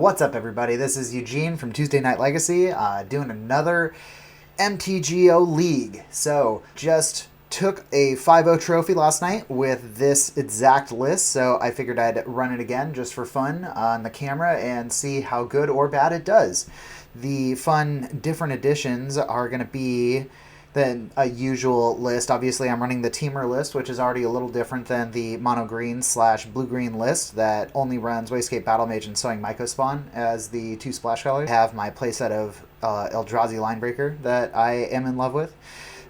What's up, everybody? This is Eugene from Tuesday Night Legacy, doing another MTGO League. So, just took a 5-0 trophy last night with this exact list, so I figured I'd run it again just for fun on the camera and see how good or bad it does. The fun different additions are going to be than a usual list. Obviously, I'm running the teamer list, which is already a little different than the mono green / blue green list that only runs Wastecape Battle Mage and Sowing Mycospawn as the two splash colors. I have my playset of Eldrazi Linebreaker that I am in love with.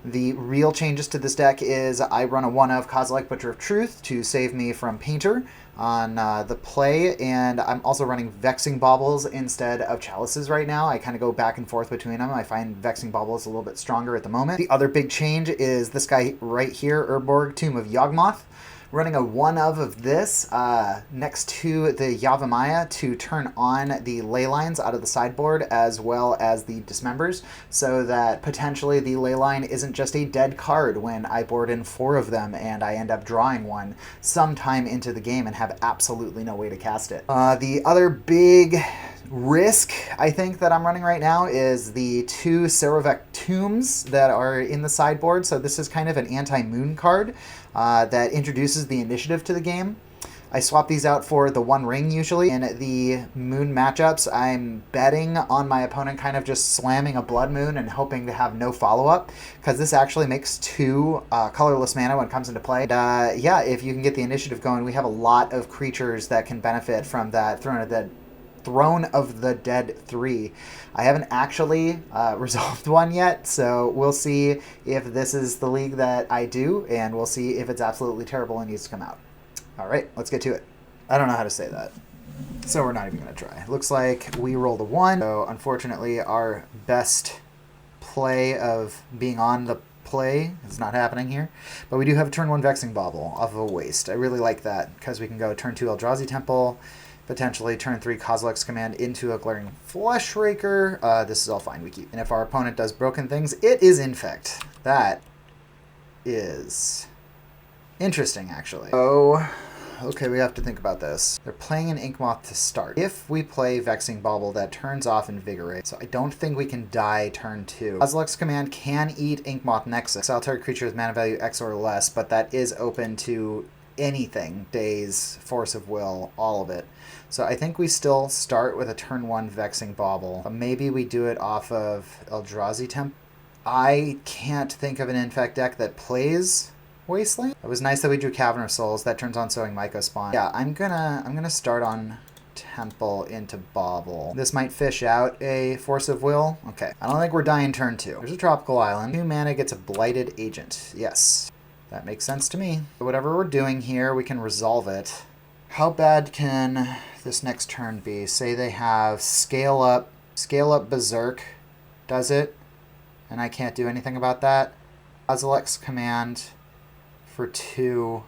The real changes to this deck is I run a 1-of Kozilek Butcher of Truth to save me from Painter on the play, and I'm also running Vexing Baubles instead of Chalices right now. I kind of go back and forth between them. I find Vexing Baubles a little bit stronger at the moment. The other big change is this guy right here, Urborg, Tomb of Yawgmoth. Running a 1-of this next to the Yavimaya to turn on the ley lines out of the sideboard as well as the dismembers, so that potentially the ley line isn't just a dead card when I board in 4 of them and I end up drawing one sometime into the game and have absolutely no way to cast it. The other big risk, I think, that I'm running right now is the 2 Sarovek Tombs that are in the sideboard. So this is kind of an anti-moon card that introduces the initiative to the game. I swap these out for the 1 ring usually. In the moon matchups, I'm betting on my opponent kind of just slamming a Blood Moon and hoping to have no follow-up, because this actually makes 2 colorless mana when it comes into play. And, yeah, if you can get the initiative going, we have a lot of creatures that can benefit from that Throne of the Dead 3. I haven't actually resolved one yet, so we'll see if this is the league that I do, and we'll see if it's absolutely terrible and needs to come out. All right, let's get to it. I don't know how to say that, so we're not even going to try. Looks like we rolled a 1, so unfortunately our best play of being on the play is not happening here, but we do have a turn 1 Vexing Bauble off of a waste. I really like that because we can go turn 2 Eldrazi Temple, potentially turn 3 Kozilek's Command into a Glaring Fleshraker. This is all fine, we keep. And if our opponent does broken things, it is Infect. That is interesting, actually. Oh, okay, we have to think about this. They're playing an Inkmoth to start. If we play Vexing Bauble, that turns off Invigorate, so I don't think we can die turn 2. Kozilek's Command can eat Inkmoth Nexus. Exile target creature with mana value X or less, but that is open to anything. Daze, Force of Will, all of it. So I think we still start with a turn 1 Vexing Bauble. Maybe we do it off of Eldrazi Temp. I can't think of an Infect deck that plays Wasteland. It was nice that we drew Cavern of Souls. That turns on Sowing Mycospawn. Yeah, I'm gonna start on Temple into Bauble. This might fish out a Force of Will. Okay, I don't think we're dying turn 2. There's a Tropical Island. 2 mana gets a Blighted Agent. Yes, that makes sense to me. Whatever we're doing here, we can resolve it. How bad can this next turn be? Say they have Scale Up Berserk does it, and I can't do anything about that. Kozilek's Command for 2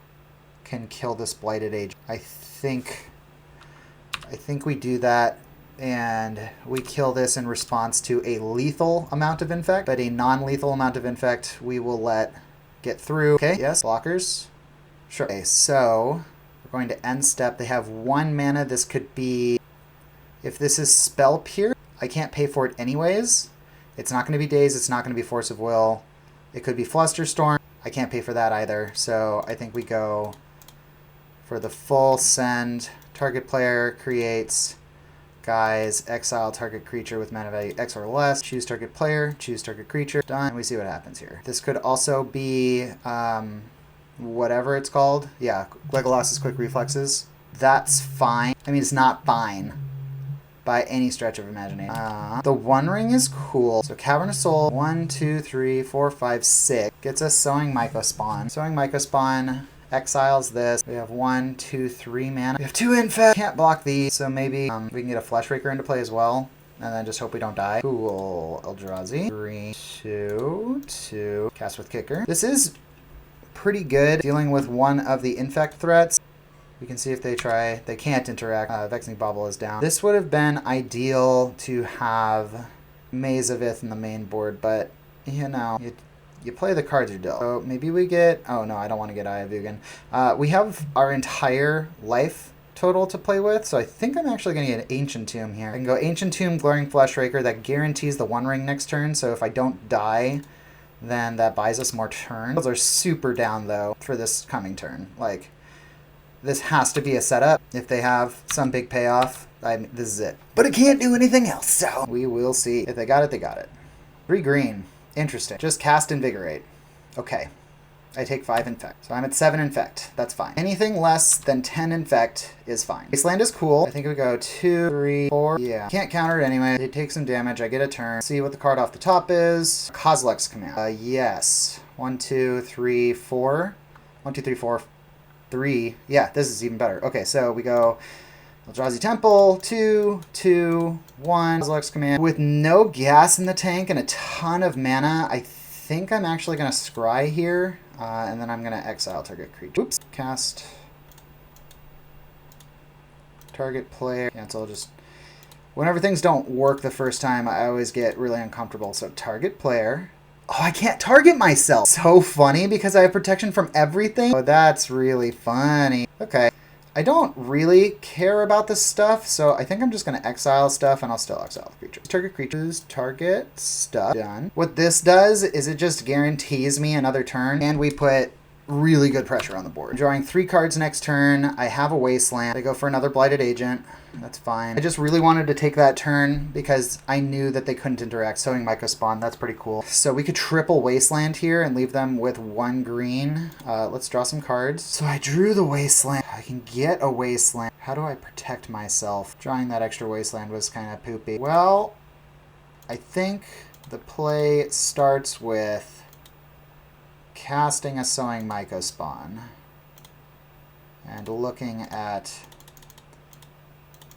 can kill this Blighted Agent. I think we do that, and we kill this in response to a lethal amount of Infect, but a non-lethal amount of Infect we will let get through. Okay, yes, blockers. Sure. Okay, so we're going to end step. They have 1 mana. This could be, if this is Spell Pierce, I can't pay for it anyways. It's not going to be Daze. It's not going to be Force of Will. It could be Flusterstorm. I can't pay for that either. So I think we go for the full send. Target player creates guys, exile target creature with mana value X or less. Choose target player, choose target creature. Done. And we see what happens here. This could also be whatever it's called. Yeah, Legolas's Quick Reflexes. That's fine. I mean, it's not fine by any stretch of imagination. The 1 ring is cool. So Cavern of Soul, 1, 2, 3, 4, 5, 6. Gets us Sowing Mycospawn. Sowing Mycospawn exiles this. We have 1, 2, 3 mana. We have 2 Infect. Can't block these, so maybe we can get a Fleshraker into play as well, and then just hope we don't die. Cool. Eldrazi. 3, 2, 2. Cast with Kicker. This is pretty good dealing with one of the Infect threats. We can see if they try. They can't interact. Vexing Bauble is down. This would have been ideal to have Maze of Ith in the main board, but, you know, you play the cards you're dealt. So maybe we get... Oh, no, I don't want to get Eye of Ugin. We have our entire life total to play with, so I think I'm actually going to get an Ancient Tomb here. I can go Ancient Tomb, Glaring Fleshraker. That guarantees the One Ring next turn, so if I don't die, then that buys us more turns. Those are super down, though, for this coming turn. Like, this has to be a setup. If they have some big payoff, this is it. But it can't do anything else, so we will see. If they got it, they got it. 3 green. Interesting. Just cast Invigorate. Okay. I take 5 Infect. So I'm at 7 Infect. That's fine. Anything less than 10 Infect is fine. Wasteland is cool. I think we go 2, 3, 4. Yeah. Can't counter it anyway. They take some damage. I get a turn. See what the card off the top is. Kozilek's Command. Yes. 1, 2, 3, 4. 1, 2, 3, 4. 3. Yeah, this is even better. Okay, so we go Eldrazi Temple, 2, 2, 1. Kozilek's Command. With no gas in the tank and a ton of mana, I think I'm actually going to scry here. And then I'm going to exile target creature. Oops. Cast. Target player. Cancel. Just whenever things don't work the first time, I always get really uncomfortable. So target player. Oh, I can't target myself. So funny because I have protection from everything. Oh, that's really funny. Okay. I don't really care about this stuff, so I think I'm just going to exile stuff, and I'll still exile the creature. Target creatures, target stuff, done. What this does is it just guarantees me another turn, and we put really good pressure on the board. I'm drawing 3 cards next turn. I have a Wasteland. I go for another Blighted Agent. That's fine. I just really wanted to take that turn because I knew that they couldn't interact. Sowing Mycospawn, that's pretty cool. So we could triple Wasteland here and leave them with 1 green. Let's draw some cards. So I drew the Wasteland. I can get a Wasteland. How do I protect myself? Drawing that extra Wasteland was kind of poopy. Well, I think the play starts with casting a Sowing Mycospawn and looking at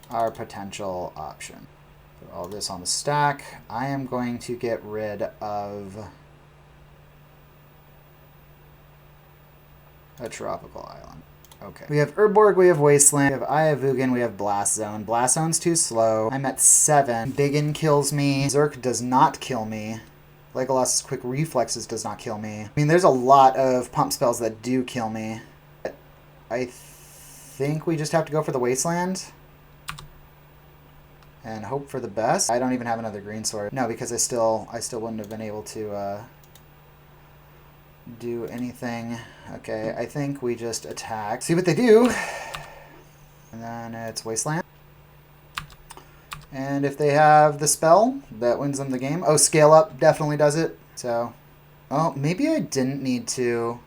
our potential option. Put all this on the stack. I am going to get rid of a tropical island. Okay. We have Urborg, we have Wasteland, we have Eye of Ugin, we have Blast Zone. Blast Zone's too slow. I'm at 7. Biggin kills me. Zerk does not kill me. Legolas's Quick Reflexes does not kill me. I mean, there's a lot of pump spells that do kill me. I think we just have to go for the Wasteland and hope for the best. I don't even have another green sword. No, because I still wouldn't have been able to do anything. Okay, I think we just attack. See what they do. And then it's Wasteland. And if they have the spell, that wins them the game. Oh, Scale Up definitely does it. So, oh, maybe I didn't need to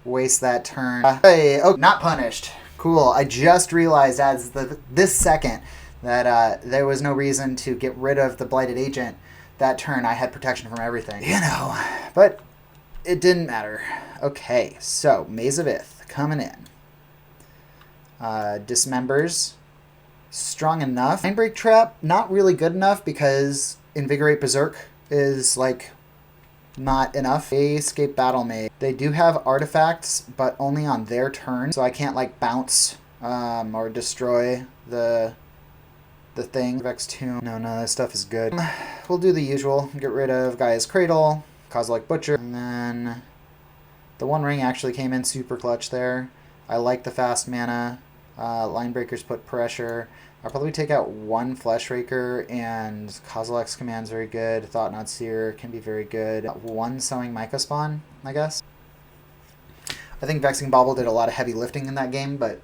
waste that turn. Hey, oh, not punished. Cool. I just realized as this second that there was no reason to get rid of the Blighted Agent. That turn, I had protection from everything. You know, but it didn't matter. Okay, so Maze of Ith coming in. Dismembers. Strong enough. Mindbreak Trap, not really good enough because Invigorate Berserk is, like, not enough. Escape Battle Maid. They do have artifacts, but only on their turn, so I can't, like, bounce or destroy the thing. Vex Tomb. No, that stuff is good. We'll do the usual. Get rid of Gaia's Cradle, Kozilek Butcher, and then the One Ring actually came in super clutch there. I like the fast mana. Line Breakers put pressure. I'll probably take out 1 Fleshraker, and Kozilek's Command's very good. Thought-Knot Seer can be very good. 1 Sowing Mycospawn, I guess. I think Vexing Bauble did a lot of heavy lifting in that game, but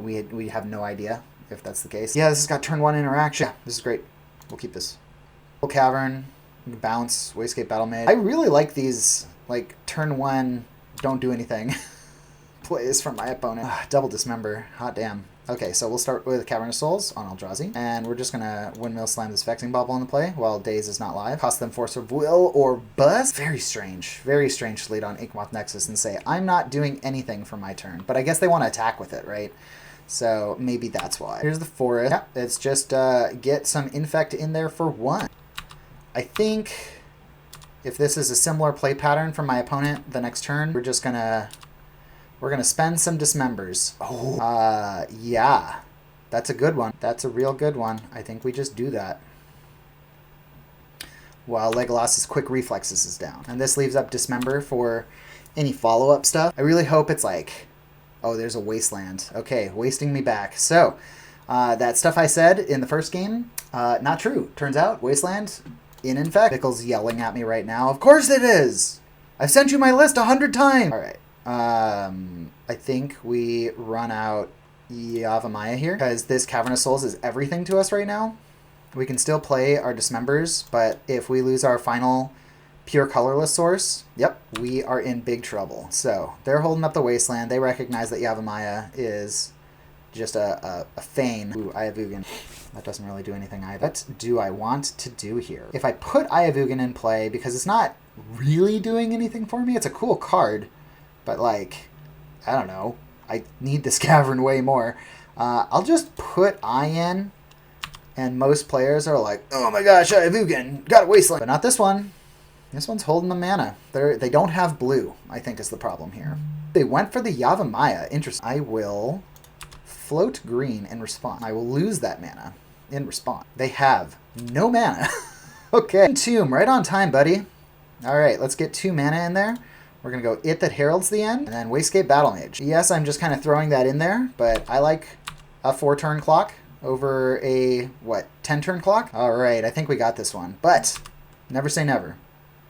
we have no idea if that's the case. Yeah, this has got turn 1 interaction. Yeah, this is great. We'll keep this. Cavern, Bounce, Wastecape Battle Maid. I really like these, like, turn 1, don't do anything plays from my opponent. Double Dismember. Hot damn. Okay, so we'll start with Cavern of Souls on Eldrazi, and we're just going to Windmill Slam this Vexing Bauble into play while Daze is not live. Cost them Force of Will or Bust. Very strange to lead on Inkmoth Nexus and say, I'm not doing anything for my turn, but I guess they want to attack with it, right? So maybe that's why. Here's the Forest. Yeah, it's just get some Infect in there for 1. I think if this is a similar play pattern from my opponent the next turn, we're just going to spend some Dismembers. Oh, yeah. That's a good one. That's a real good one. I think we just do that. While Legolas's Quick Reflexes is down. And this leaves up Dismember for any follow-up stuff. I really hope it's like Oh, there's a Wasteland. Okay, wasting me back. So, that stuff I said in the first game, not true. Turns out, Wasteland in Infect. Pickle's yelling at me right now. Of course it is! I've sent you my list 100 times! Alright. I think we run out Yavimaya here, because this Cavernous Souls is everything to us right now. We can still play our Dismembers, but if we lose our final pure colorless source, yep, we are in big trouble. So they're holding up the Wasteland. They recognize that Yavimaya is just a feign. Ooh, Ayavugan. That doesn't really do anything either. What do I want to do here? If I put Ayavugan in play, because it's not really doing anything for me, it's a cool card, but like, I don't know. I need this Cavern way more. I'll just put Eye in, and most players are like, oh my gosh, Ayavugan, got a Wasteland. But not this one. This one's holding the mana. They don't have blue, I think is the problem here. They went for the Yavimaya. Interesting. I will float green in response. I will lose that mana in response. They have no mana. Okay. Entomb, right on time, buddy. All right, let's get 2 mana in there. We're going to go It That Heralds the End, and then Wastegate Battle Mage. Yes, I'm just kind of throwing that in there, but I like a 4-turn clock over a, 10-turn clock? All right, I think we got this one. But never say never.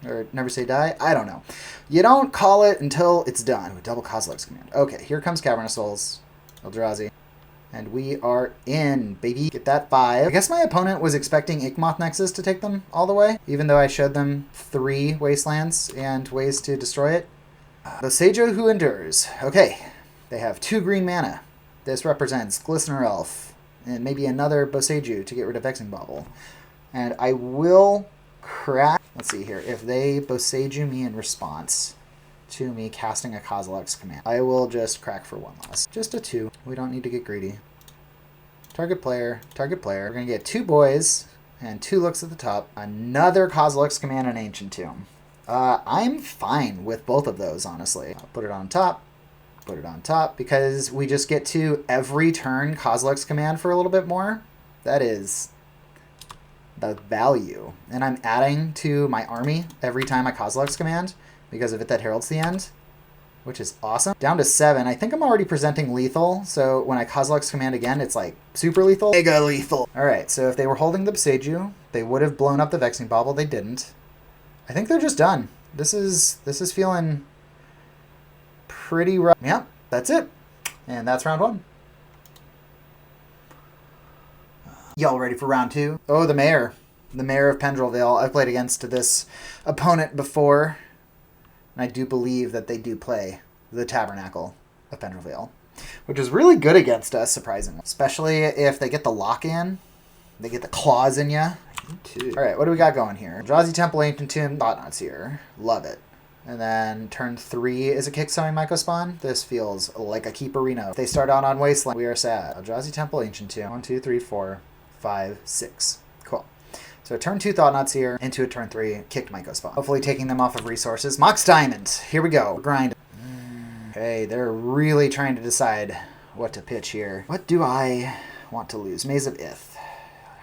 Or never say die? I don't know. You don't call it until it's done. Ooh, double Kozilek's Command. Okay, here comes Cavernous Souls. Eldrazi. And we are in, baby. Get that 5. I guess my opponent was expecting Inkmoth Nexus to take them all the way, even though I showed them 3 Wastelands and ways to destroy it. Boseiju Who Endures. Okay, they have 2 green mana. This represents Glistener Elf, and maybe another Boseiju to get rid of Vexing Bauble. And I will crack... Let's see here. If they Boseiju me in response to me casting a Kozilek's Command, I will just crack for 1 loss. Just a 2. We don't need to get greedy. Target player, target player. We're going to get 2 boys and 2 looks at the top. Another Kozilek's Command and Ancient Tomb. I'm fine with both of those, honestly. I'll put it on top. Put it on top, because we just get to every turn Kozilek's Command for a little bit more. That is the value. And I'm adding to my army every time I Kozilek's Command, because of It That Heralds the End, which is awesome. Down to 7. I think I'm already presenting lethal, so when I Kozilek's Command again, it's like super lethal. Mega lethal. Alright, so if they were holding the Boseiju, they would have blown up the Vexing Bauble. They didn't. I think they're just done. This is feeling pretty rough. Yep, that's it. And that's round 1. Y'all ready for round 2? Oh, the Mayor. The Mayor of Pendrellvale. I've played against this opponent before. And I do believe that they do play the Tabernacle of Pendrellvale, which is really good against us, surprisingly. Especially if they get the lock-in. They get the claws in ya. Alright, what do we got going here? Eldrazi Temple, Ancient Tomb, Thought-Knots here. Love it. And then turn 3 is a kick-sowing Mycospawn. This feels like a Keeperino. If they start out on Wasteland, we are sad. Eldrazi Temple, Ancient Tomb. 1, 2, 3, 4, 5, 6. Cool. So turn 2 Thought-Knots here, into a turn 3, kicked Mycospawn. Hopefully taking them off of resources. Mox Diamond. Here we go. Grind. Okay, they're really trying to decide what to pitch here. What do I want to lose? Maze of Ith.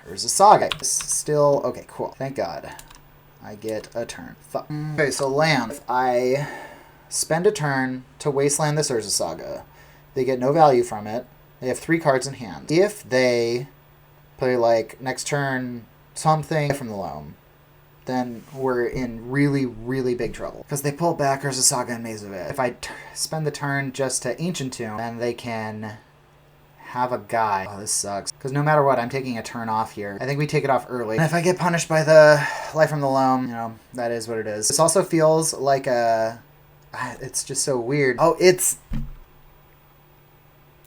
There's a Saga. Still, okay, cool. Thank God. I get a turn. Okay, so land. If I spend a turn to Wasteland this Urza Saga, they get no value from it. They have 3 cards in hand. If they play, like, next turn something from the loam, then we're in really, really big trouble. Because they pull back Urza Saga and Maze of Ith. If I spend the turn just to Ancient Tomb, then they can have a guy. Oh, this sucks. Because no matter what, I'm taking a turn off here. I think we take it off early. And if I get punished by the Life from the Loam, you know, that is what it is. This also feels like a... It's just so weird. Oh, it's...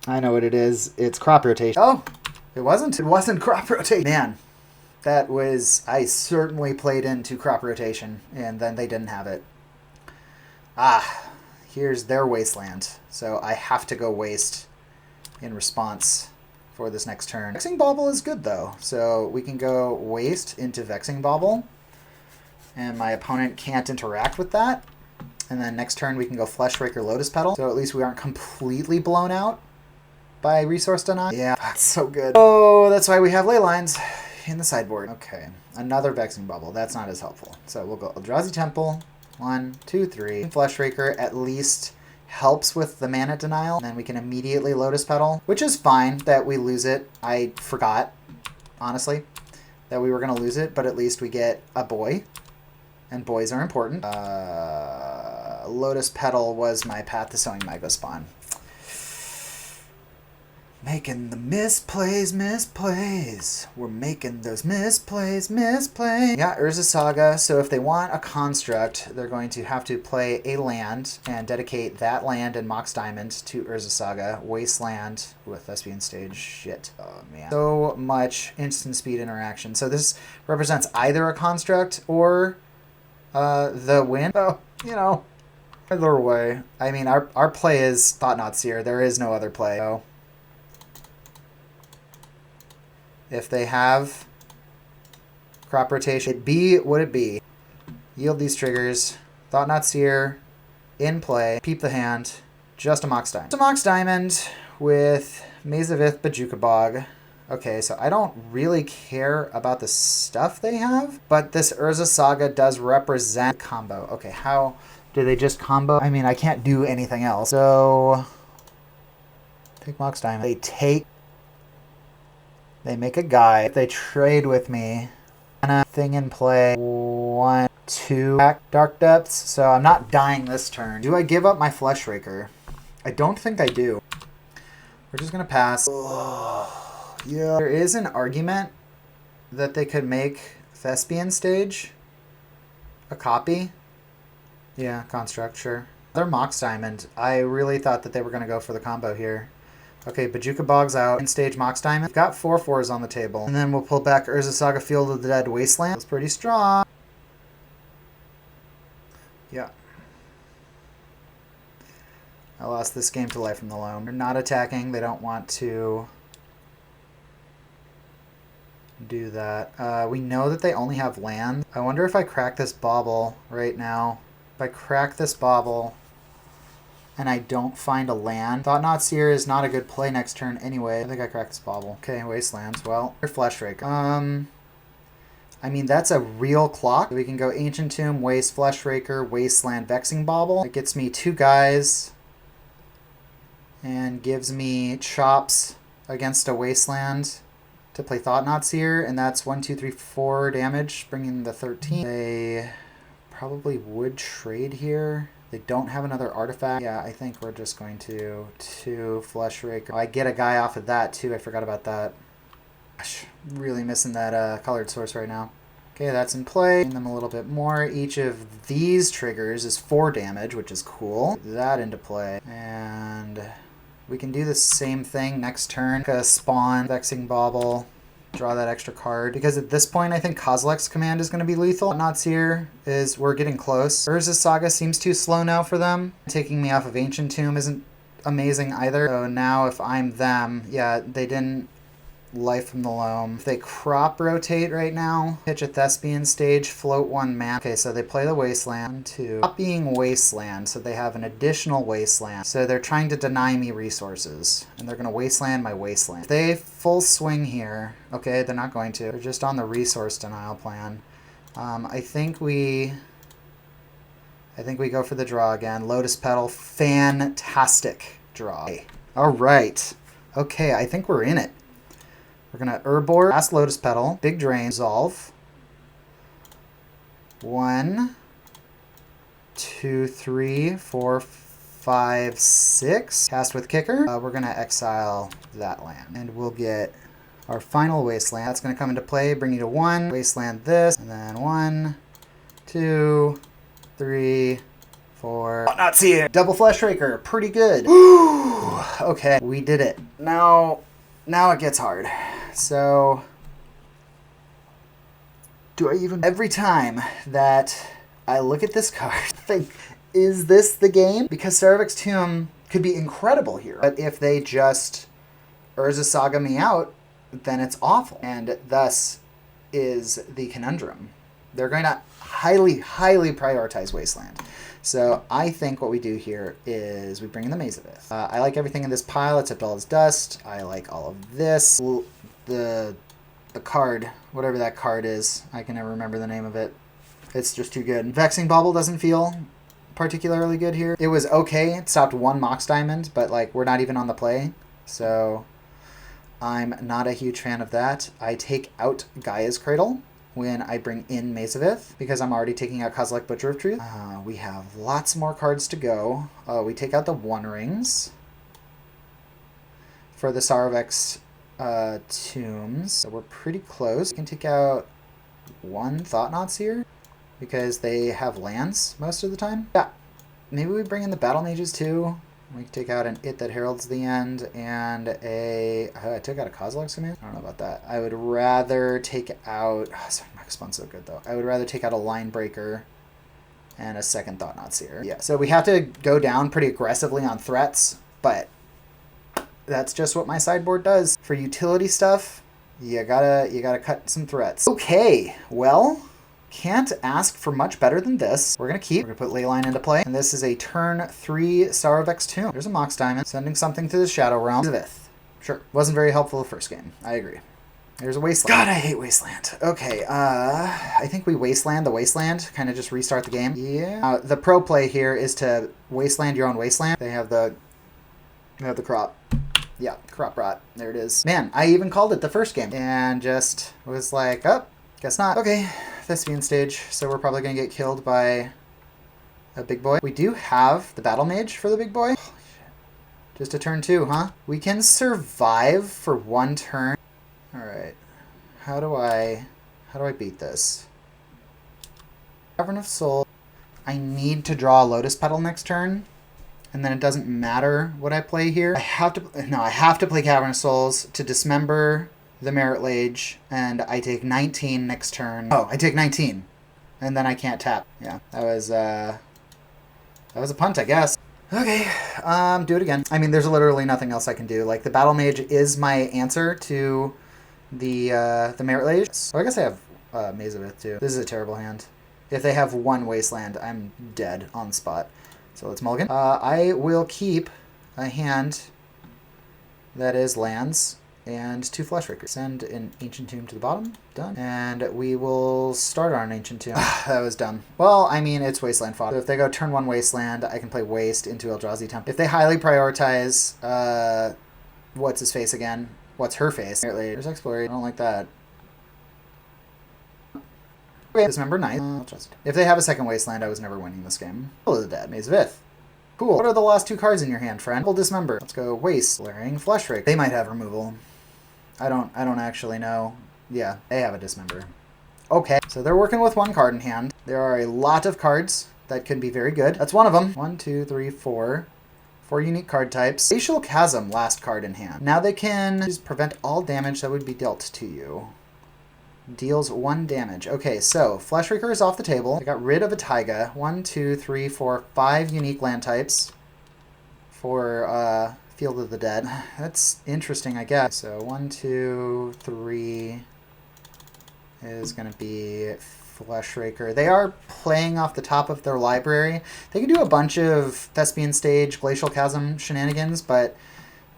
I know what it is. It's crop rotation. Oh, it wasn't. It wasn't crop rotation. Man, that was... I certainly played into crop rotation, and then they didn't have it. Ah, here's their Wasteland. So I have to go waste in response for this next turn. Vexing Bauble is good, though. So we can go waste into Vexing Bauble, and my opponent can't interact with that. And then next turn we can go Fleshraker Lotus Petal, so at least we aren't completely blown out by resource deny. Yeah, that's so good. Oh, that's why we have ley lines in the sideboard. Okay, another Vexing Bauble. That's not as helpful. So we'll go Eldrazi Temple, 1, 2, 3. Fleshraker at least helps with the mana denial. And then we can immediately Lotus Petal, which is fine that we lose it. I forgot, honestly, that we were going to lose it, but at least we get a boy. And boys are important. Lotus Petal was my path to Sowing Mega Spawn. Making the misplays. We're making those misplays. Yeah, Urza Saga. So if they want a construct, they're going to have to play a land and dedicate that land and Mox Diamond to Urza Saga. Wasteland with Thespian Stage. Shit. Oh, man. So much instant speed interaction. So this represents either a construct or the win. Oh, you know, either way. I mean, our play is Thought-Knot Seer. There is no other play. So if they have crop rotation, it'd be what it be. Yield these triggers. Thought-Knot Seer in play. Peep the hand. Just a Mox Diamond. Just a Mox Diamond with Maze of Ith, Bojuka Bog. Okay, so I don't really care about the stuff they have, but this Urza Saga does represent combo. Okay, how do they just combo? I mean, I can't do anything else. So take Mox Diamond. They make a guy. If they trade with me, thing in play. 1, 2. Dark Depths. So I'm not dying this turn. Do I give up my Flesh Raker? I don't think I do. We're just going to pass. Oh, yeah. There is an argument that they could make Thespian Stage a copy. Yeah, construct, sure. They're Mox Diamond. I really thought that they were going to go for the combo here. Okay, Bojuka Bog's out. In stage Mox Diamond. We've got 4/4s on the table. And then we'll pull back Urza Saga Field of the Dead Wasteland. It's pretty strong. Yeah. I lost this game to Life from the Loam. They're not attacking. They don't want to do that. We know that they only have land. I wonder if I crack this bauble right now. If I crack this bauble and I don't find a land. Thought-Knot Seer is not a good play next turn anyway. I think I cracked this bauble. Okay, Wastelands. Well, your Flesh Rake. I mean, that's a real clock. We can go Ancient Tomb, Waste, Flesh Raker, Wasteland, Vexing Bauble. It gets me 2 guys and gives me chops against a Wasteland to play Thought-Knot Seer, and that's 1, 2, 3, 4 damage, bringing the 13. They probably would trade here. They don't have another artifact. Yeah, I think we're just going to 2 Flesh Raker. Oh, I get a guy off of that, too. I forgot about that. Gosh, really missing that colored source right now. Okay, that's in play. Them a little bit more. Each of these triggers is 4 damage, which is cool. Put that into play. And we can do the same thing next turn. Spawn, Vexing Bauble. Draw that extra card. Because at this point, I think Kozilek's Command is going to be lethal. Not Seer is, we're getting close. Urza Saga seems too slow now for them. Taking me off of Ancient Tomb isn't amazing either. So now if I'm them, yeah, they didn't Life from the Loam. If they crop rotate right now, pitch a Thespian Stage, float 1 mana. Okay, so they play the Wasteland. 2. Copying Wasteland, so they have an additional Wasteland. So they're trying to deny me resources, and they're going to Wasteland my Wasteland. If they full swing here, okay, they're not going to. They're just on the resource denial plan. I think we go for the draw again. Lotus Petal, fantastic draw. All right. Okay, I think we're in it. We're going to Urborg, last Lotus Petal, big drain, resolve. 1, 2, 3, 4, 5, 6. Cast with Kicker. We're going to exile that land. And we'll get our final Wasteland. That's going to come into play, bring you to 1. Wasteland this. And then 1, 2, 3, 4. Oh, not see it. Double Flesh Raker. Pretty good. Okay, we did it. Now it gets hard. So, do I even... Every time that I look at this card, think, is this the game? Because Saravic's Tomb could be incredible here. But if they just Urza Saga me out, then it's awful. And thus is the conundrum. They're going to highly, highly prioritize Wasteland. So I think what we do here is we bring in the Maze of Ith. I like everything in this pile except all its dust. I like all of this. The card, whatever that card is, I can never remember the name of it. It's just too good. Vexing Bauble doesn't feel particularly good here. It was okay. It stopped one Mox Diamond, but like we're not even on the play. So I'm not a huge fan of that. I take out Gaia's Cradle when I bring in Maze of Ith, because I'm already taking out Kozilek Butcher of Truth. We have lots more cards to go. We take out the One Rings for the Sarvex Tombs. So we're pretty close. We can take out one Thought-Knots here, because they have lands most of the time. Yeah, maybe we bring in the Battle Mages too. We can take out an It That Heralds the End and a... I took out a Kozilek Command? I don't know about that. I would rather take out... Oh, sorry, my response is so good, though. I would rather take out a Line Breaker and a second Thought-Knots here. Yeah, so we have to go down pretty aggressively on threats, but that's just what my sideboard does. For utility stuff, you gotta cut some threats. Okay, well... Can't ask for much better than this. We're going to put Leyline into play. And this is a turn 3 Sarvex Tomb. There's a Mox Diamond, sending something to the Shadow Realm. Zvith. Sure. Wasn't very helpful the first game. I agree. There's a Wasteland. God, I hate Wasteland. Okay, I think we Wasteland the Wasteland. Kind of just restart the game. Yeah. The pro play here is to Wasteland your own Wasteland. They have the crop. Yeah, crop rot. There it is. Man, I even called it the first game. And just was like, oh, guess not. Okay. Thespian stage, so we're probably going to get killed by a big boy. We do have the Battle Mage for the big boy. Holy shit. Just a turn 2, huh? We can survive for 1 turn. Alright. How do I beat this? Cavern of Soul. I need to draw a Lotus Petal next turn, and then it doesn't matter what I play here. I have to play Cavern of Souls to dismember the Merit Lage, and I take 19 next turn. Oh, I take 19, and then I can't tap. Yeah, that was a punt, I guess. Okay, do it again. I mean, there's literally nothing else I can do. Like, the Battle Mage is my answer to the Merit Lage. So I guess I have Maze of Ith too. This is a terrible hand. If they have 1 Wasteland, I'm dead on the spot. So let's mulligan. I will keep a hand that is lands and 2 Fleshrakers. Send an Ancient Tomb to the bottom. Done. And we will start on an Ancient Tomb. That was dumb. Well, I mean, it's Wasteland fodder. So if they go turn 1 Wasteland, I can play Waste into Eldrazi Temple. If they highly prioritize, what's his face again? What's her face? There's Exploration. I don't like that. Okay, Dismember, nice. If they have a second Wasteland, I was never winning this game. Pull of the Dead, Maze of Ith. Cool. What are the last 2 cards in your hand, friend? Full Dismember. Let's go Waste. Blaring Fleshrake. They might have removal. I don't actually know. Yeah, they have a Dismember. Okay, so they're working with 1 card in hand. There are a lot of cards that could be very good. That's one of them. 1, 2, 3, 4. 4 unique card types. Glacial Chasm, last card in hand. Now they can just prevent all damage that would be dealt to you. Deals 1 damage. Okay, so Fleshraker is off the table. I got rid of a Taiga. 1, 2, 3, 4, 5 unique land types for Field of the Dead. That's interesting, I guess. So 1, 2, 3 is going to be Fleshraker. They are playing off the top of their library. They can do a bunch of Thespian Stage, Glacial Chasm shenanigans, but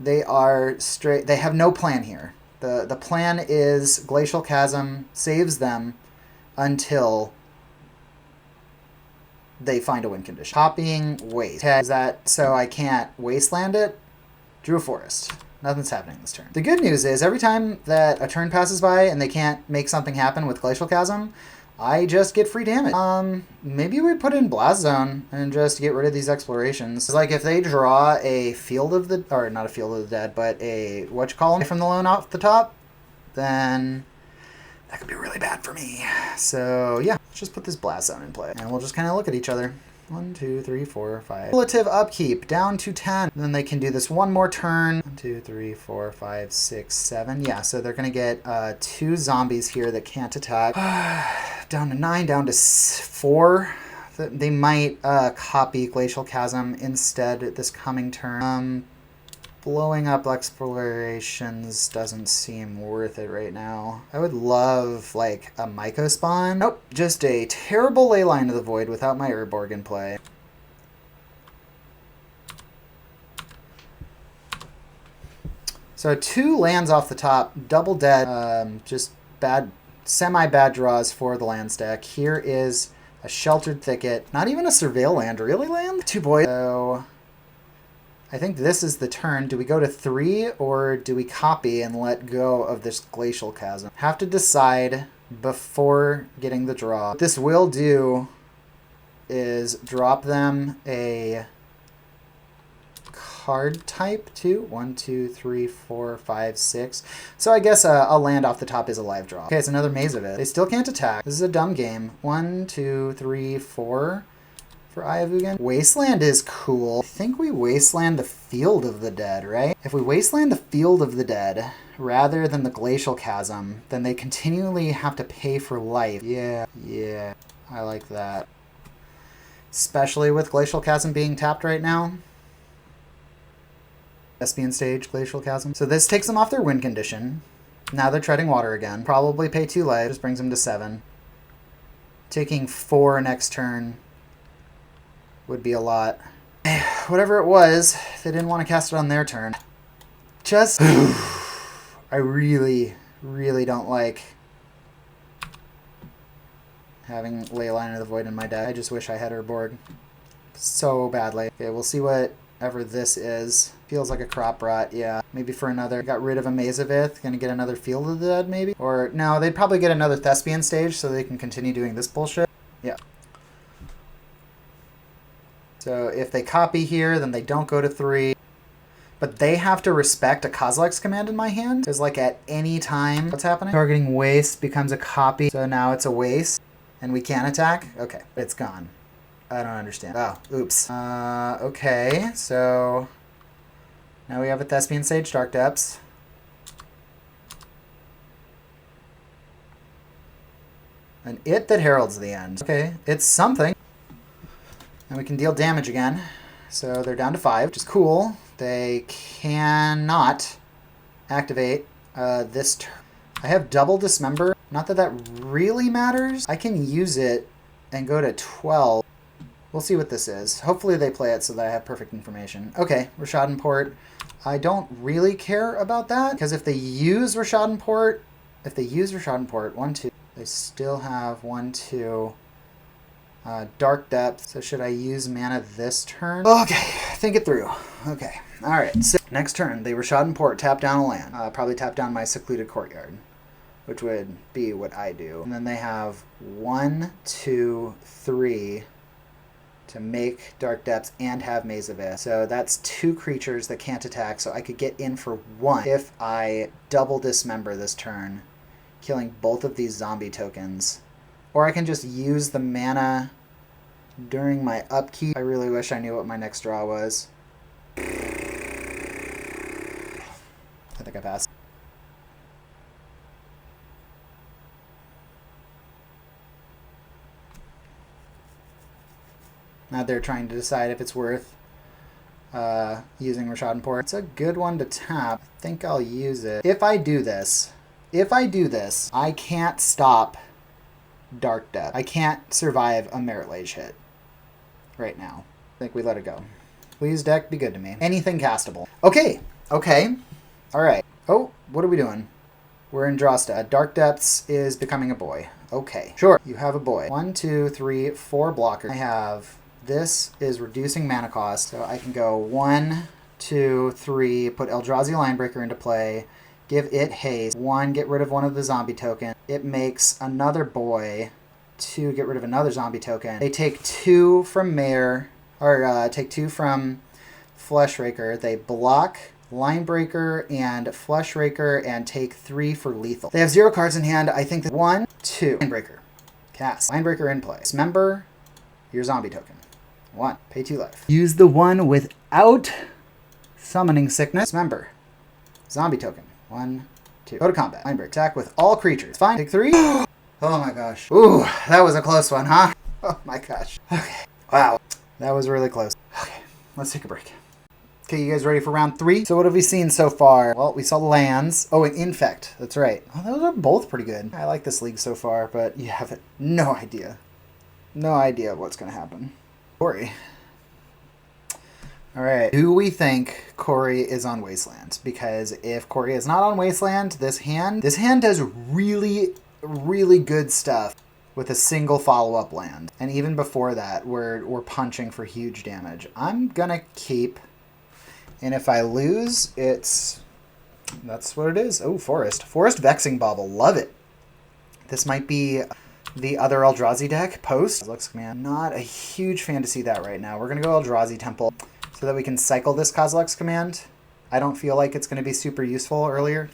they are straight. They have no plan here. The plan is Glacial Chasm saves them until they find a win condition. Copying Waste. Is that so I can't Wasteland it? Drew a Forest. Nothing's happening this turn. The good news is every time that a turn passes by and they can't make something happen with Glacial Chasm, I just get free damage. Maybe we put in Blast Zone and just get rid of these explorations. It's like if they draw a Field of the, or not a Field of the Dead, but a whatchamacallit from the loan off the top, then that could be really bad for me. So yeah, let's just put this Blast Zone in play, and we'll just kind of look at each other. 1, 2, 3, 4, 5. Cumulative upkeep down to 10. And then they can do this 1 more turn. 1, 2, 3, 4, 5, 6, 7. Yeah, so they're going to get 2 zombies here that can't attack. Down to 9, down to 4. They might copy Glacial Chasm instead this coming turn. Blowing up explorations doesn't seem worth it right now. I would love, like, a Myco spawn. Nope, just a terrible Leyline of the Void without my Urborg in play. So 2 lands off the top, double dead, just bad, semi-bad draws for the land stack. Here is a Sheltered Thicket, not even a Surveil Land, really land? 2 boys. So I think this is the turn. Do we go to 3 or do we copy and let go of this Glacial Chasm? Have to decide before getting the draw. What this will do is drop them a card type too. 1, 2, 3, 4, 5, 6. So I guess a land off the top is a live draw. Okay, it's another Maze of It. They still can't attack. This is a dumb game. 1, 2, 3, 4 for Ayavugan. Wasteland is cool. I think we Wasteland the Field of the Dead, right? If we Wasteland the Field of the Dead rather than the Glacial Chasm, then they continually have to pay for life. Yeah, I like that. Especially with Glacial Chasm being tapped right now. Thespian Stage, Glacial Chasm. So this takes them off their win condition. Now they're treading water again. Probably pay 2 life, just brings them to 7. Taking 4 next turn would be a lot. Whatever it was, they didn't want to cast it on their turn. Just, I really don't like having Leyline of the Void in my deck. I just wish I had her board so badly. Okay, we'll see whatever this is. Feels like a Crop Rot, yeah. Maybe for another. Got rid of a Maze of Ith. Gonna get another Field of the Dead, maybe? Or, no, they'd probably get another Thespian Stage so they can continue doing this bullshit. Yeah. So if they copy here, then they don't go to 3. But they have to respect a Kozilek's command in my hand. Because, like, at any time, what's happening? Targeting waste becomes a copy. So now it's a waste. And we can't attack? Okay, it's gone. I don't understand. Oh, oops. Okay, so now we have a Thespian Sage Dark Depths. An It that heralds the end. Okay, it's something. And we can deal damage again. So they're down to 5, which is cool. They cannot activate this turn. I have double Dismember. Not that that really matters. I can use it and go to 12. We'll see what this is. Hopefully they play it so that I have perfect information. Okay, Rashadan Port. I don't really care about that, because if they use Rashadan Port, 1, 2, they still have 1, 2, Dark Depth. So should I use mana this turn? Okay, think it through. Okay, alright. So next turn, they Rashadan Port, tap down a land. Probably tap down my Secluded Courtyard, which would be what I do. And then they have 1, 2, 3 to make Dark Depths and have Maze of Ith. So that's 2 creatures that can't attack, so I could get in for 1 if I double Dismember this turn, killing both of these zombie tokens. Or I can just use the mana during my upkeep. I really wish I knew what my next draw was. I think I passed. Now they're trying to decide if it's worth using Rashadan Port. It's a good one to tap. I think I'll use it. If I do this, I can't stop Dark Depth. I can't survive a Merit Lage hit right now. I think we let it go. Please, deck, be good to me. Anything castable. Okay. All right. Oh, what are we doing? We're in Drosta. Dark Depths is becoming a boy. Okay, sure. You have a boy. 1, 2, 3, 4 blockers. I have... This is reducing mana cost, so I can go 1, 2, 3, put Eldrazi Linebreaker into play, give it haste, 1, get rid of one of the zombie tokens. It makes another boy, 2, get rid of another zombie token. They take 2 from Mayor, or take 2 from Fleshraker. They block Linebreaker and Fleshraker and take 3 for lethal. They have 0 cards in hand. I think that 1, 2, Linebreaker. Cast. Linebreaker in play. Dismember your zombie token. 1. Pay 2 life. Use the 1 without Summoning Sickness. Dismember. Zombie token. 1, 2. Go to combat. Linebreaker. Attack with all creatures. Fine. Take 3. Oh my gosh. Ooh, that was a close one, huh? Oh my gosh. Okay. Wow. That was really close. Okay. Let's take a break. Okay, you guys ready for round 3? So what have we seen so far? Well, we saw lands. Oh, and Infect. That's right. Oh, those are both pretty good. I like this league so far, but you have no idea. No idea what's going to happen. Corey. All right. Do we think Corey is on Wasteland? Because if Corey is not on Wasteland, this hand does really, really good stuff with a single follow-up land. And even before that, we're punching for huge damage. I'm gonna keep, and if I lose, that's what it is. Oh, Forest. Forest Vexing Bauble. Love it. This might be the other Eldrazi deck, post. Looks command. Not a huge fan to see that right now. We're gonna go Eldrazi Temple so that we can cycle this Kozilek's Command. I don't feel like it's gonna be super useful earlier.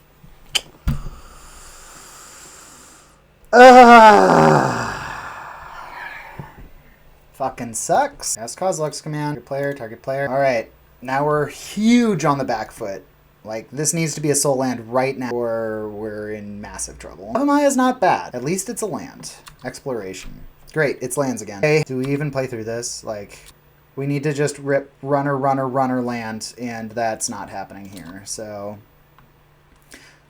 Fucking sucks. Yes, Kozilek's Command. Target player. All right, now we're huge on the back foot. Like, this needs to be a soul land right now or we're in massive trouble. Avamaya's not bad. At least it's a land. Exploration. Great, it's lands again. Okay, do we even play through this? Like, we need to just rip runner land, and that's not happening here. So,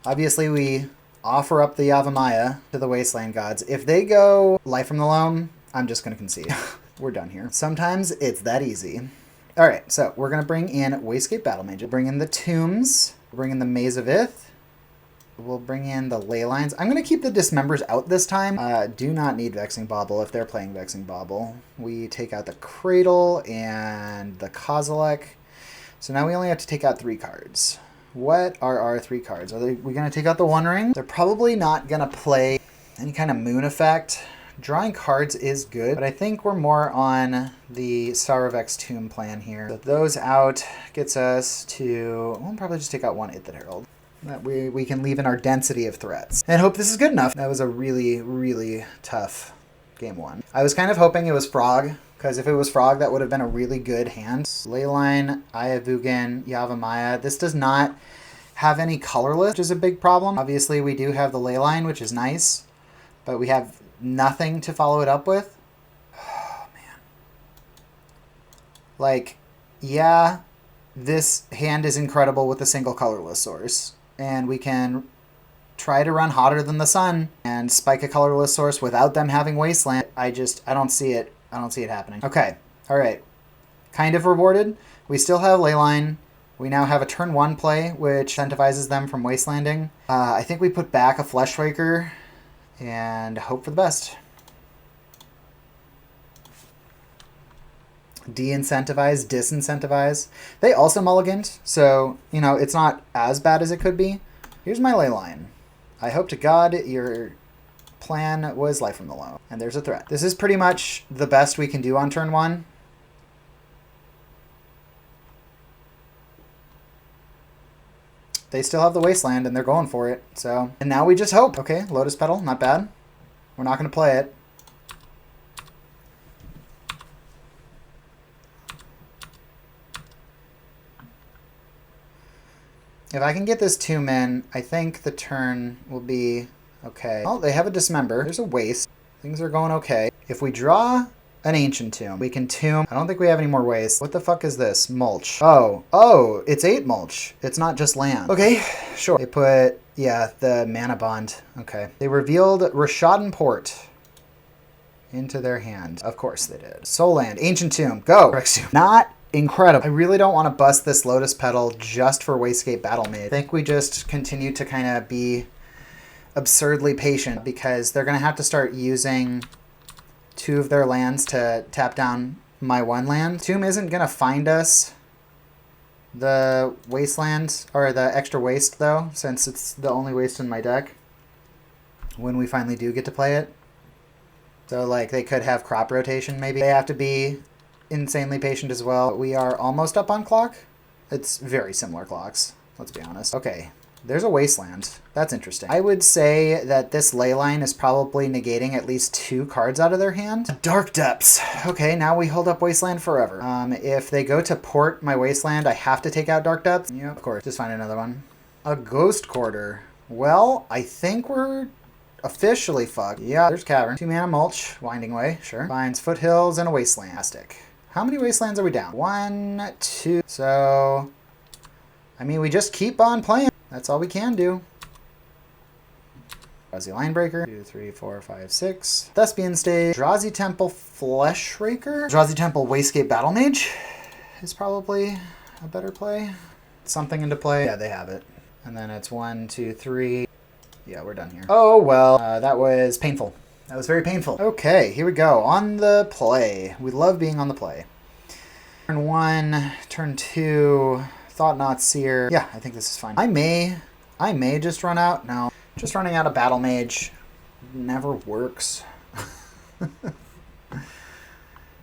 obviously we offer up the Avamaya to the Wasteland Gods. If they go Life from the Loam, I'm just going to concede. We're done here. Sometimes it's that easy. All right, so we're going to bring in Wastegate Battlemage. Bring in the Tombs. Bring in the Maze of Ith. We'll bring in the Ley Lines. I'm going to keep the Dismembers out this time. Do not need Vexing Bauble if they're playing Vexing Bauble. We take out the Cradle and the Kozilek. So now we only have to take out 3 cards. What are our 3 cards? Are we going to take out the One Ring? They're probably not going to play any kind of Moon Effect. Drawing cards is good, but I think we're more on the Saravex Tomb plan here. So those out gets us to, we'll probably just take out 1 Ithid Herald. That we can leave in our density of threats. And hope this is good enough. That was a really, really tough game 1. I was kind of hoping it was Frog, because if it was Frog, that would have been a really good hand. Leyline, Ayavugan, Yavimaya. This does not have any colorless, which is a big problem. Obviously, we do have the Leyline, which is nice, but we have nothing to follow it up with. Oh, man. Like, yeah, this hand is incredible with a single colorless source. And we can try to run Hotter Than the Sun and spike a colorless source without them having Wasteland. I don't see it. I don't see it happening. Okay. All right. Kind of rewarded. We still have Leyline. We now have a turn 1 play, which incentivizes them from Wastelanding. I think we put back a Fleshraker and hope for the best. De-incentivize, disincentivize. They also mulliganed, so, you know, it's not as bad as it could be. Here's my Leyline. I hope to God your plan was Life from the Loam. And there's a threat. This is pretty much the best we can do on turn 1. They still have the Wasteland, and they're going for it. So, and now we just hope. Okay, Lotus Petal, not bad. We're not going to play it. If I can get this Tomb in, I think the turn will be okay. Oh, they have a Dismember. There's a Waste. Things are going okay. If we draw an Ancient Tomb, we can Tomb. I don't think we have any more Waste. What the fuck is this? Mulch. Oh, it's 8 Mulch. It's not just land. Okay, sure. They put, yeah, the Manabond. Okay. They revealed Rashadan Port into their hand. Of course they did. Soul Land, Ancient Tomb, go. Not incredible. I really don't want to bust this Lotus Petal just for Wastegate Battlemage. I think we just continue to kind of be absurdly patient because they're going to have to start using 2 of their lands to tap down my 1 land. Tomb isn't going to find us the Wasteland, or the extra Waste, though, since it's the only Waste in my deck when we finally do get to play it. So, like, they could have crop rotation, maybe. They have to be insanely patient as well. We are almost up on clock. It's very similar clocks, let's be honest. Okay, there's a Wasteland. That's interesting. I would say that this Leyline is probably negating at least 2 cards out of their hand. Dark Depths. Okay, now we hold up Wasteland forever. If they go to port my Wasteland, I have to take out Dark Depths. Yeah, of course. Just find another one. A Ghost Quarter. Well, I think we're officially fucked. Yeah, there's Cavern. 2 mana Mulch. Winding Way, sure. Finds Foothills and a Wasteland. Fantastic. How many Wastelands are we down? 1, 2. So, I mean, we just keep on playing. That's all we can do. Eldrazi Linebreaker. 2, 3, 4, 5, 6. Thespian Stage. Eldrazi Temple Fleshraker. Eldrazi Temple Wastegate Battlemage is probably a better play. Something into play. Yeah, they have it. And then it's 1, 2, 3. Yeah, we're done here. Oh, well, that was painful. That was very painful. Okay, here we go. On the play. We love being on the play. Turn 1, turn 2, Thought-Knot Seer. Yeah, I think this is fine. I may just run out. No, just running out of Battle Mage never works.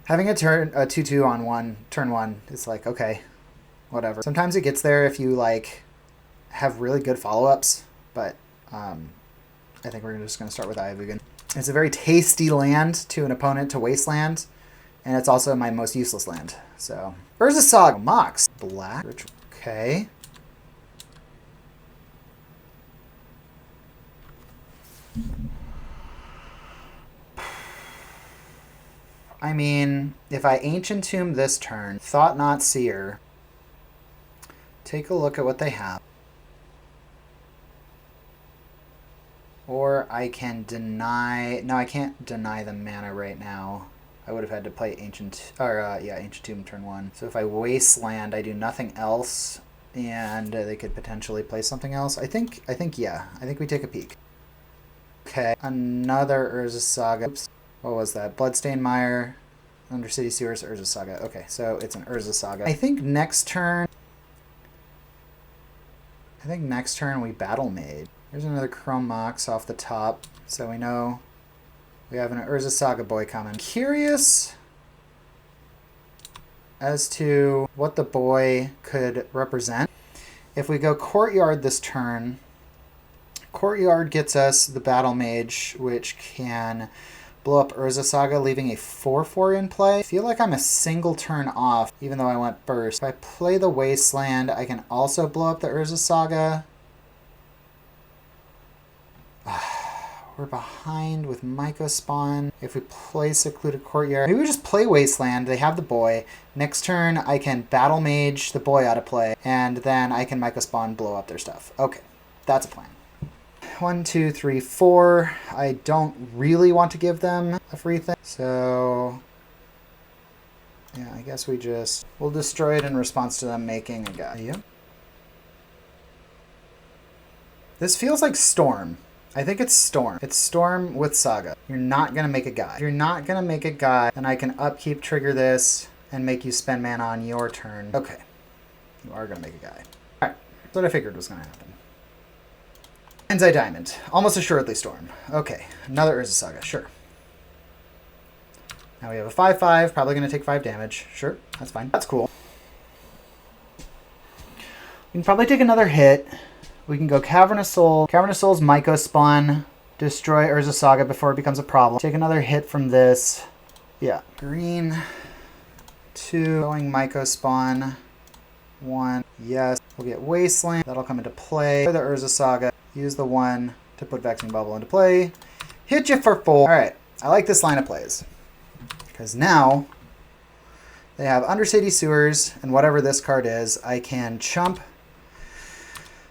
Having a 2/2 on turn 1 is like, okay, whatever. Sometimes it gets there if you like have really good follow-ups, but I think we're just going to start with Ayavugan. It's a very tasty land to an opponent to wasteland, and it's also my most useless land. So, Urza Saga, Mox, black, okay. I mean, if I Ancient Tomb this turn, Thought-Knot Seer, take a look at what they have. Or I can deny... No, I can't deny the mana right now. I would have had to play Ancient Tomb turn 1. So if I Wasteland, I do nothing else, and they could potentially play something else. I think yeah. I think we take a peek. Okay, another Urza Saga. Oops. What was that? Bloodstained Mire, Undercity Sewers, Urza Saga. Okay, so it's an Urza Saga. I think next turn we Battle Mage. There's another Chrome Mox off the top, so we know we have an Urza Saga boy coming. Curious as to what the boy could represent. If we go Courtyard this turn, Courtyard gets us the Battle Mage, which can blow up Urza Saga, leaving a 4/4 in play. I feel like I'm a single turn off, even though I went Burst. If I play the Wasteland, I can also blow up the Urza Saga. We're behind with Myco Spawn. If we play Secluded Courtyard, maybe we just play Wasteland. They have the boy. Next turn, I can Battle Mage the boy out of play, and then I can Myco Spawn blow up their stuff. Okay, that's a plan. 1, 2, 3, 4. I don't really want to give them a free thing, so yeah, I guess we'll destroy it in response to them making a guy. Yep. This feels like Storm. I think it's Storm. It's Storm with Saga. You're not going to make a guy. If you're not going to make a guy, then I can upkeep trigger this and make you spend mana on your turn. Okay. You are going to make a guy. Alright. That's what I figured was going to happen. Enzai Diamond. Almost assuredly Storm. Okay. Another Urza Saga. Sure. Now we have a 5/5. Probably going to take 5 damage. Sure. That's fine. That's cool. We can probably take another hit. We can go Cavernous Soul. Cavernous Soul's Myco Spawn. Destroy Urza Saga before it becomes a problem. Take another hit from this. Yeah. Green. 2. Going Myco Spawn. 1. Yes. We'll get Wasteland. That'll come into play. Play the Urza Saga. Use the 1 to put Vexing Bubble into play. Hit you for 4. Alright. I like this line of plays. Because now they have Undercity Sewers, and whatever this card is, I can chump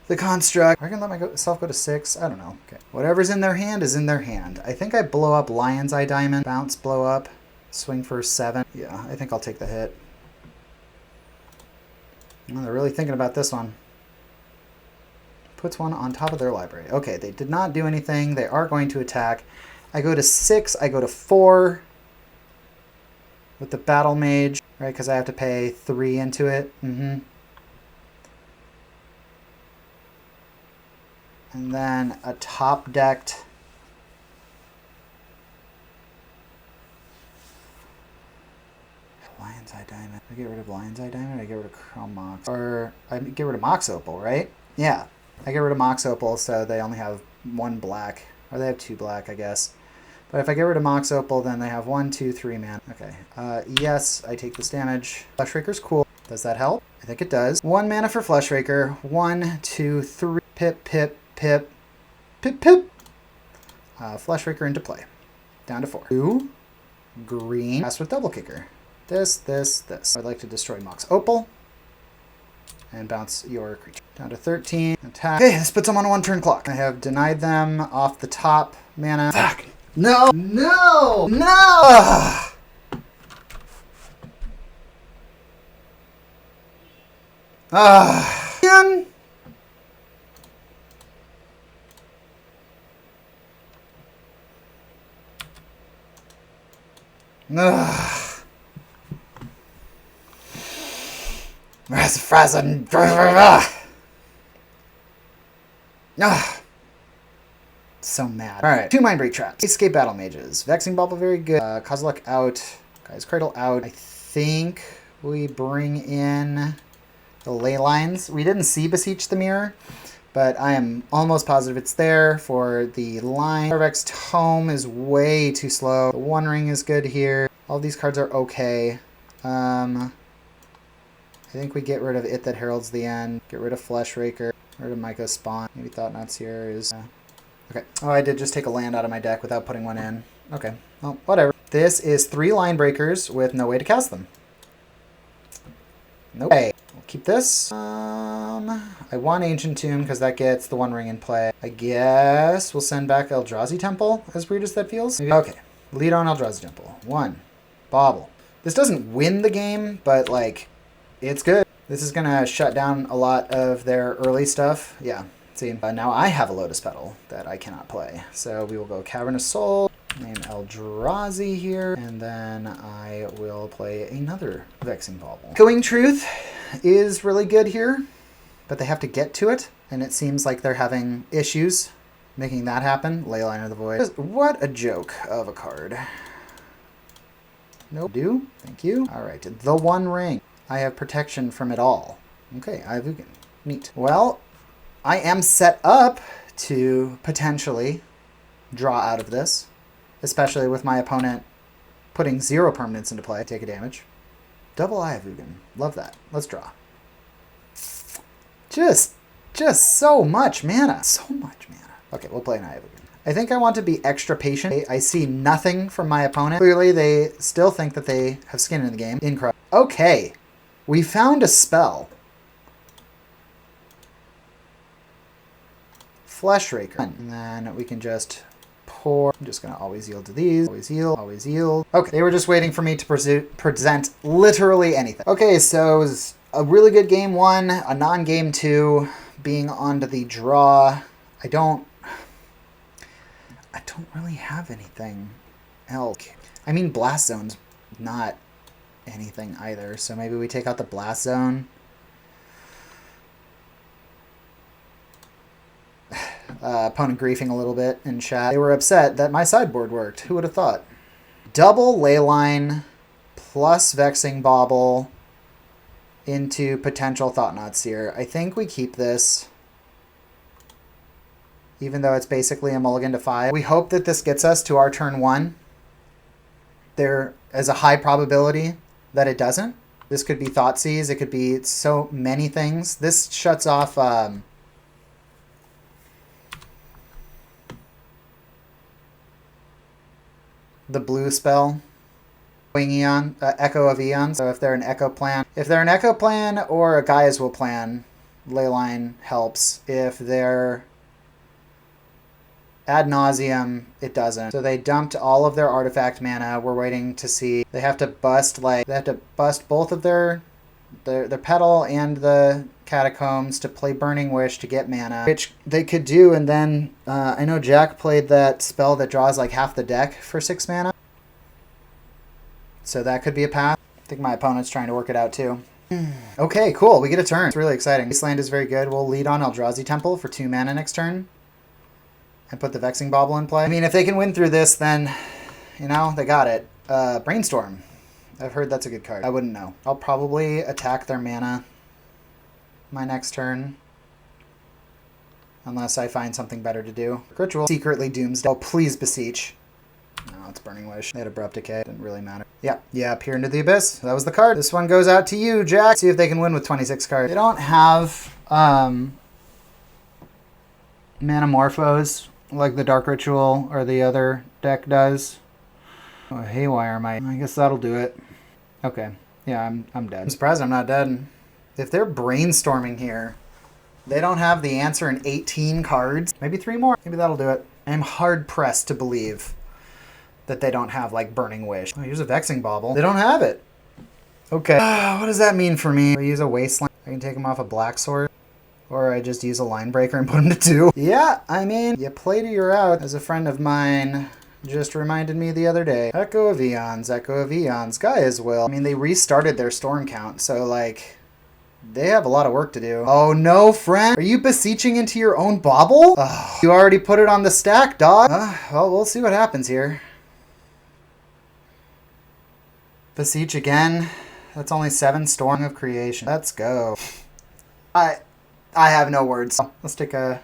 the Construct. I can let myself go to 6. I don't know. Okay. Whatever's in their hand is in their hand. I think I blow up Lion's Eye Diamond. Bounce, blow up. Swing for 7. Yeah, I think I'll take the hit. Oh, they're really thinking about this one. Puts 1 on top of their library. Okay, they did not do anything. They are going to attack. I go to 6. I go to 4 with the Battle Mage, right? Because I have to pay 3 into it. And then a top-decked Lion's Eye Diamond. I get rid of Lion's Eye Diamond, I get rid of Chrome Mox. Or I get rid of Mox Opal, right? Yeah. I get rid of Mox Opal, so they only have 1 black. Or they have 2 black, I guess. But if I get rid of Mox Opal, then they have 1, 2, 3 mana. Okay. Yes, I take this damage. Fleshraker's cool. Does that help? I think it does. 1 mana for Fleshraker. 1, 2, 3. Pip, pip. Pip. Pip, pip. Fleshraker into play. Down to 4. 2. Green. Pass with Double Kicker. This. I'd like to destroy Mox Opal. And bounce your creature. Down to 13. Attack. Okay, this puts them on a 1-turn clock. I have denied them off the top mana. Fuck. No! No! No! Man. Ugh. That's frozen. So mad. Alright, 2 Mindbreak Traps. Escape Battle Mages. Vexing Bubble, very good. Kozilek out. Guy's Cradle out. I think we bring in the Ley Lines. We didn't see Beseech the Mirror, but I am almost positive it's there for the line. Corvex Tome is way too slow. The One Ring is good here. All these cards are okay. I think we get rid of It That Heralds the End. Get rid of Flesh Raker. Get rid of Myco Spawn. Maybe Thought-Knots here is... okay. Oh, I did just take a land out of my deck without putting one in. Okay. Well, whatever. This is 3 Line Breakers with no way to cast them. Nope. Okay. We'll keep this. I want Ancient Tomb because that gets the One Ring in play. I guess we'll send back Eldrazi Temple, as weird as that feels. Maybe. Okay. Lead on Eldrazi Temple. 1. Bauble. This doesn't win the game, but, like, it's good. This is going to shut down a lot of their early stuff. Yeah. See, now I have a Lotus Petal that I cannot play. So we will go Cavernous Soul, name Eldrazi here, and then I will play another Vexing Bauble. Echoing Truth is really good here, but they have to get to it, and it seems like they're having issues making that happen. Leyline of the Void. What a joke of a card. Nope. Do. Thank you. All right. The One Ring. I have protection from it all. Okay, I have Ugin. Neat. Well, I am set up to potentially draw out of this, especially with my opponent putting 0 permanents into play. Take a damage. Double Eye of Ugin. Love that. Let's draw. Just so much mana. So much mana. Okay, we'll play an Eye of Ugin. I think I want to be extra patient. I see nothing from my opponent. Clearly, they still think that they have skin in the game. Incredible. Okay, we found a spell. Flesh Raker. And then we can just pour. I'm just going to always yield to these. Always yield. Always yield. Okay, they were just waiting for me to present literally anything. Okay, so it was a really good game 1, a non-game 2, being onto the draw. I don't really have anything else. I mean, Blast Zone's not anything either, so maybe we take out the Blast Zone. Opponent griefing a little bit in chat. They were upset that my sideboard worked. Who would have thought? Double Leyline plus Vexing Bauble into potential Thought-Knot Seer. I think we keep this, even though it's basically a mulligan to 5. We hope that this gets us to our turn 1. There is a high probability that it doesn't. This could be Thoughtseize. It could be so many things. This shuts off... the blue spell, Wing Eon, Echo of Eons. So if they're an Echo plan, or a Gaia's Will plan, Leyline helps. If they're Ad Nauseam, it doesn't. So they dumped all of their artifact mana. We're waiting to see. They have to bust both of their Petal and the Catacombs to play Burning Wish to get mana, which they could do, and then I know Jack played that spell that draws like half the deck for 6 mana. So that could be a path. I think my opponent's trying to work it out too. Okay, cool. We get a turn. It's really exciting. Wasteland is very good. We'll lead on Eldrazi Temple for 2 mana next turn and put the Vexing Bauble in play. I mean, if they can win through this, then, you know, they got it. Brainstorm. I've heard that's a good card. I wouldn't know. I'll probably attack their mana my next turn, unless I find something better to do. Ritual. Secretly Doomsday. Oh, please Beseech. No, it's Burning Wish. They had Abrupt Decay. Didn't really matter. Yeah, Peer into the Abyss. That was the card. This one goes out to you, Jack. See if they can win with 26 cards. They don't have Manamorphose like the Dark Ritual or the other deck does. Oh, Haywire might. I guess that'll do it. Okay. Yeah, I'm dead. I'm surprised I'm not dead. If they're brainstorming here, they don't have the answer in 18 cards. Maybe 3 more. Maybe that'll do it. I'm hard-pressed to believe that they don't have, like, Burning Wish. Oh, here's a Vexing Bauble. They don't have it. Okay. What does that mean for me? I use a Wasteland. I can take them off a Black Sword. Or I just use a Line Breaker and put them to 2. Yeah, I mean, you play to your out. As a friend of mine Just reminded me the other day. Echo of Eons, Echo of Eons. Gaia's Will. I mean, they restarted their storm count, so like, they have a lot of work to do. Oh no, friend! Are you beseeching into your own bauble? Oh, you already put it on the stack, dog. Well, we'll see what happens here. Beseech again. That's only 7 Storm of Creation. Let's go. I have no words. Let's take a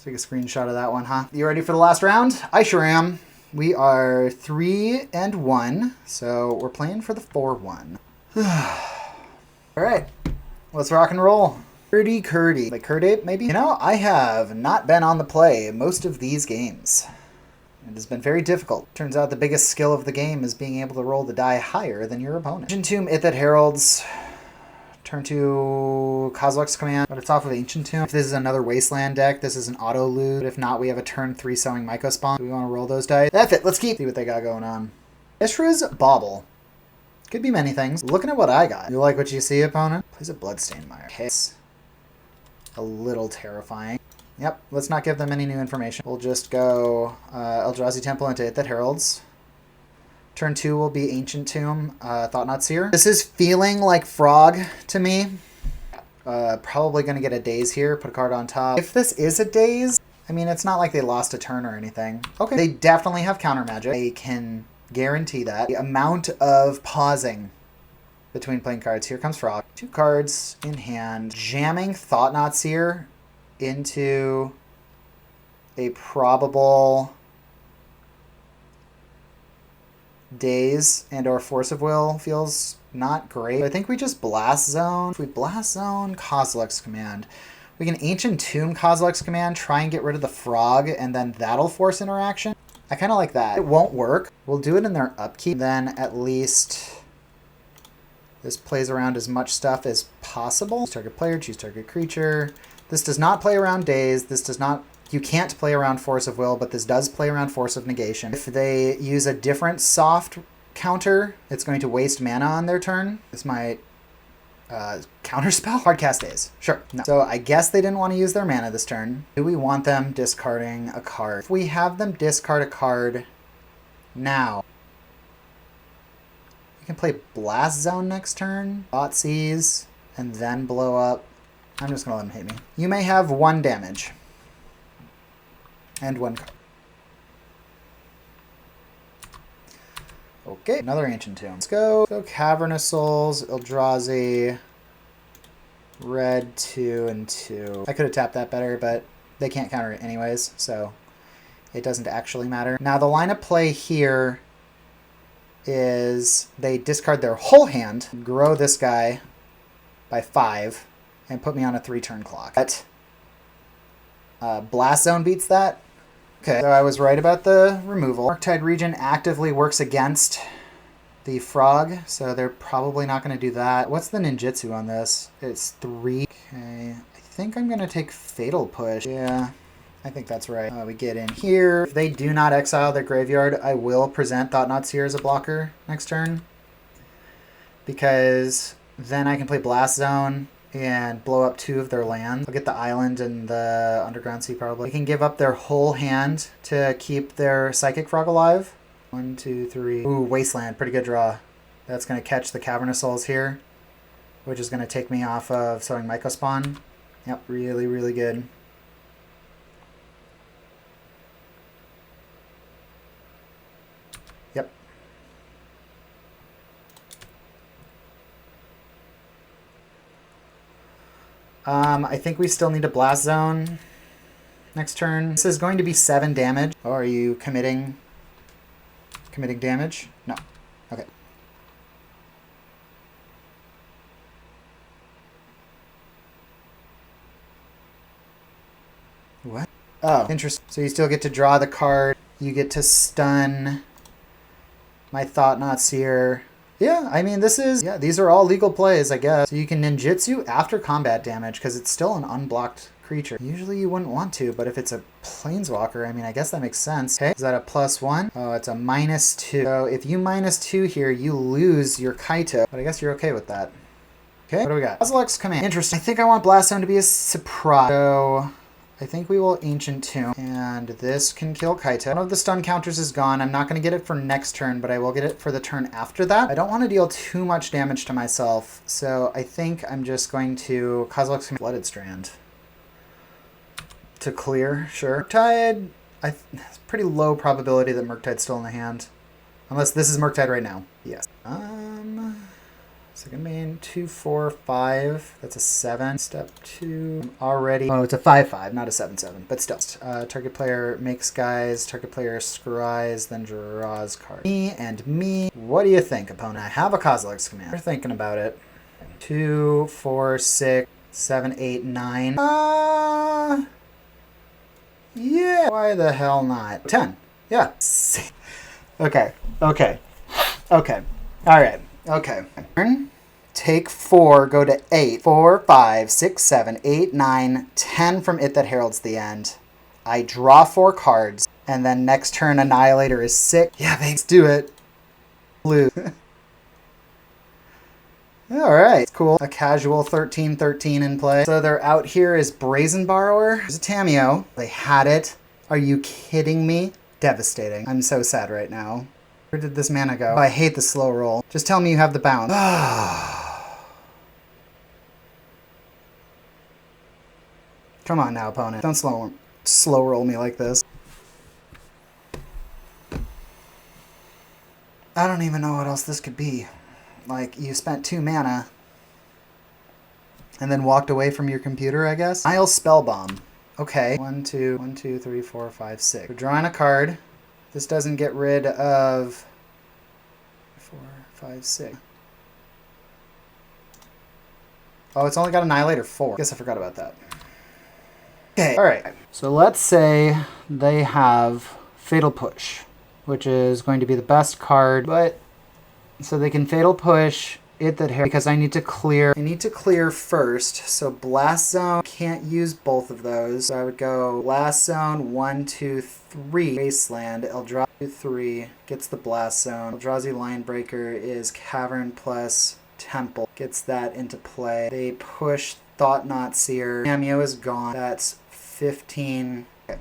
screenshot of that one, huh? You ready for the last round? I sure am. We are 3-1, so we're playing for the 4-1. All right, let's rock and roll. Curdy. Like Curdape, maybe? You know, I have not been on the play most of these games. It has been very difficult. Turns out the biggest skill of the game is being able to roll the die higher than your opponent. Ancient Tomb, Ithid Heralds. Turn to Kozilek's Command, but it's off of Ancient Tomb. If this is another Wasteland deck, this is an auto loot. But if not, we have a turn 3 Sowing Mycospawn. Do we want to roll those dice? F it, let's see what they got going on. Ishra's Bauble. Could be many things. Looking at what I got. You like what you see, opponent? Plays a Bloodstained Mire. Okay. A little terrifying. Yep, let's not give them any new information. We'll just go Eldrazi Temple into Ithid Heralds. Turn 2 will be Ancient Tomb, Thought-Knot Seer. This is feeling like Frog to me. Probably going to get a Daze here, put a card on top. If this is a Daze, I mean, it's not like they lost a turn or anything. Okay, they definitely have counter magic. They can guarantee that. The amount of pausing between playing cards. Here comes Frog. 2 cards in hand. Jamming Thought-Knot Seer into a probable Daze and or Force of Will feels not great. I think we just Blast Zone. If we Blast Zone Kozilek's Command, we can Ancient Tomb Kozilek's Command, try and get rid of the Frog, and then that'll force interaction. I kind of like that. It won't work. We'll do it in their upkeep. Then at least this plays around as much stuff as possible. Choose target player, choose target creature. This does not play around Daze. This does not... You can't play around Force of Will, but this does play around Force of Negation. If they use a different soft counter, it's going to waste mana on their turn. This might counterspell? Hardcast Daze. Sure. No. So I guess they didn't want to use their mana this turn. Do we want them discarding a card? If we have them discard a card now, we can play Blast Zone next turn, Thoughtseize, and then blow up. I'm just going to let them hit me. You may have 1 damage. And 1 card. Okay, another Ancient Tomb. Let's go. Cavernous Souls, Eldrazi, red 2 and 2. I could have tapped that better, but they can't counter it anyways, so it doesn't actually matter. Now the line of play here is they discard their whole hand, grow this guy by 5, and put me on a 3-turn clock. But Blast Zone beats that. Okay, so I was right about the removal. Arctide Region actively works against the Frog, so they're probably not going to do that. What's the ninjutsu on this? It's 3. Okay, I think I'm going to take Fatal Push. Yeah, I think that's right. We get in here. If they do not exile their graveyard, I will present Thought-Knot Seer as a blocker next turn, because then I can play Blast Zone and blow up 2 of their lands. I'll get the island and the underground sea probably. They can give up their whole hand to keep their Psychic Frog alive. 1, 2, 3. Ooh, Wasteland. Pretty good draw. That's going to catch the Cavernous Souls here, which is going to take me off of Sowing Mycospawn. Yep, really, really good. Yep. I think we still need a Blast Zone next turn. This is going to be 7 damage. Oh, are you committing damage? No. Okay. What? Oh, interesting. So you still get to draw the card. You get to stun my Thought-Knot Seer. Yeah, I mean, these are all legal plays, I guess. So you can ninjutsu after combat damage because it's still an unblocked creature. Usually you wouldn't want to, but if it's a planeswalker, I mean, I guess that makes sense. Okay, is that a +1? Oh, it's a -2. So if you -2 here, you lose your Kaito, but I guess you're okay with that. Okay, what do we got? Kozilek's Command. Interesting. I think I want Blast Zone to be a surprise. So I think we will Ancient Tomb, and this can kill Kaito. One of the stun counters is gone. I'm not going to get it for next turn, but I will get it for the turn after that. I don't want to deal too much damage to myself, so I think I'm just going to Kozilek's Flooded Strand to clear. Sure. Murktide, it's pretty low probability that Murktide's still in the hand, unless this is Murktide right now. Yes. Second main, 2, 4, 5. That's a 7. Step 2. Already. Oh, it's a 5/5, not a 7/7, but still. Target player makes guys. Target player scries, then draws cards. Me and me. What do you think, opponent? I have a Kozilek's Command. You're thinking about it. 2, 4, 6, 7, 8, 9. Yeah. Why the hell not? 10. Yeah. Okay. Okay. Okay. All right. Okay. Take 4, go to 8. 4, 5, 6, 7, 8, 9, 10 from It That Heralds the End. I draw 4 cards, and then next turn Annihilator is 6. Yeah, babe, let's do it. Blue. Alright, cool. A casual 13/13 in play. So they're out here is Brazen Borrower. There's a Tamiyo. They had it. Are you kidding me? Devastating. I'm so sad right now. Where did this mana go? Oh, I hate the slow roll. Just tell me you have the bounce. Come on now, opponent. Don't slow roll me like this. I don't even know what else this could be. Like, you spent 2 mana and then walked away from your computer, I guess? Isle Spellbomb. Okay. 1, 2, 3, 4, 5, 6. We're drawing a card. This doesn't get rid of 4, 5, 6. Oh, it's only got Annihilator 4. Guess I forgot about that. Okay, alright. So let's say they have Fatal Push, which is going to be the best card, but so they can Fatal Push It That Heralds because I need to clear. I need to clear first, so Blast Zone, can't use both of those. So I would go Blast Zone, 1, 2, 3, Wasteland, Eldrazi 3, gets the Blast Zone. Eldrazi Linebreaker is Cavern plus Temple, gets that into play. They push Thought-Knot Seer. Tamiyo is gone. That's 15. Okay.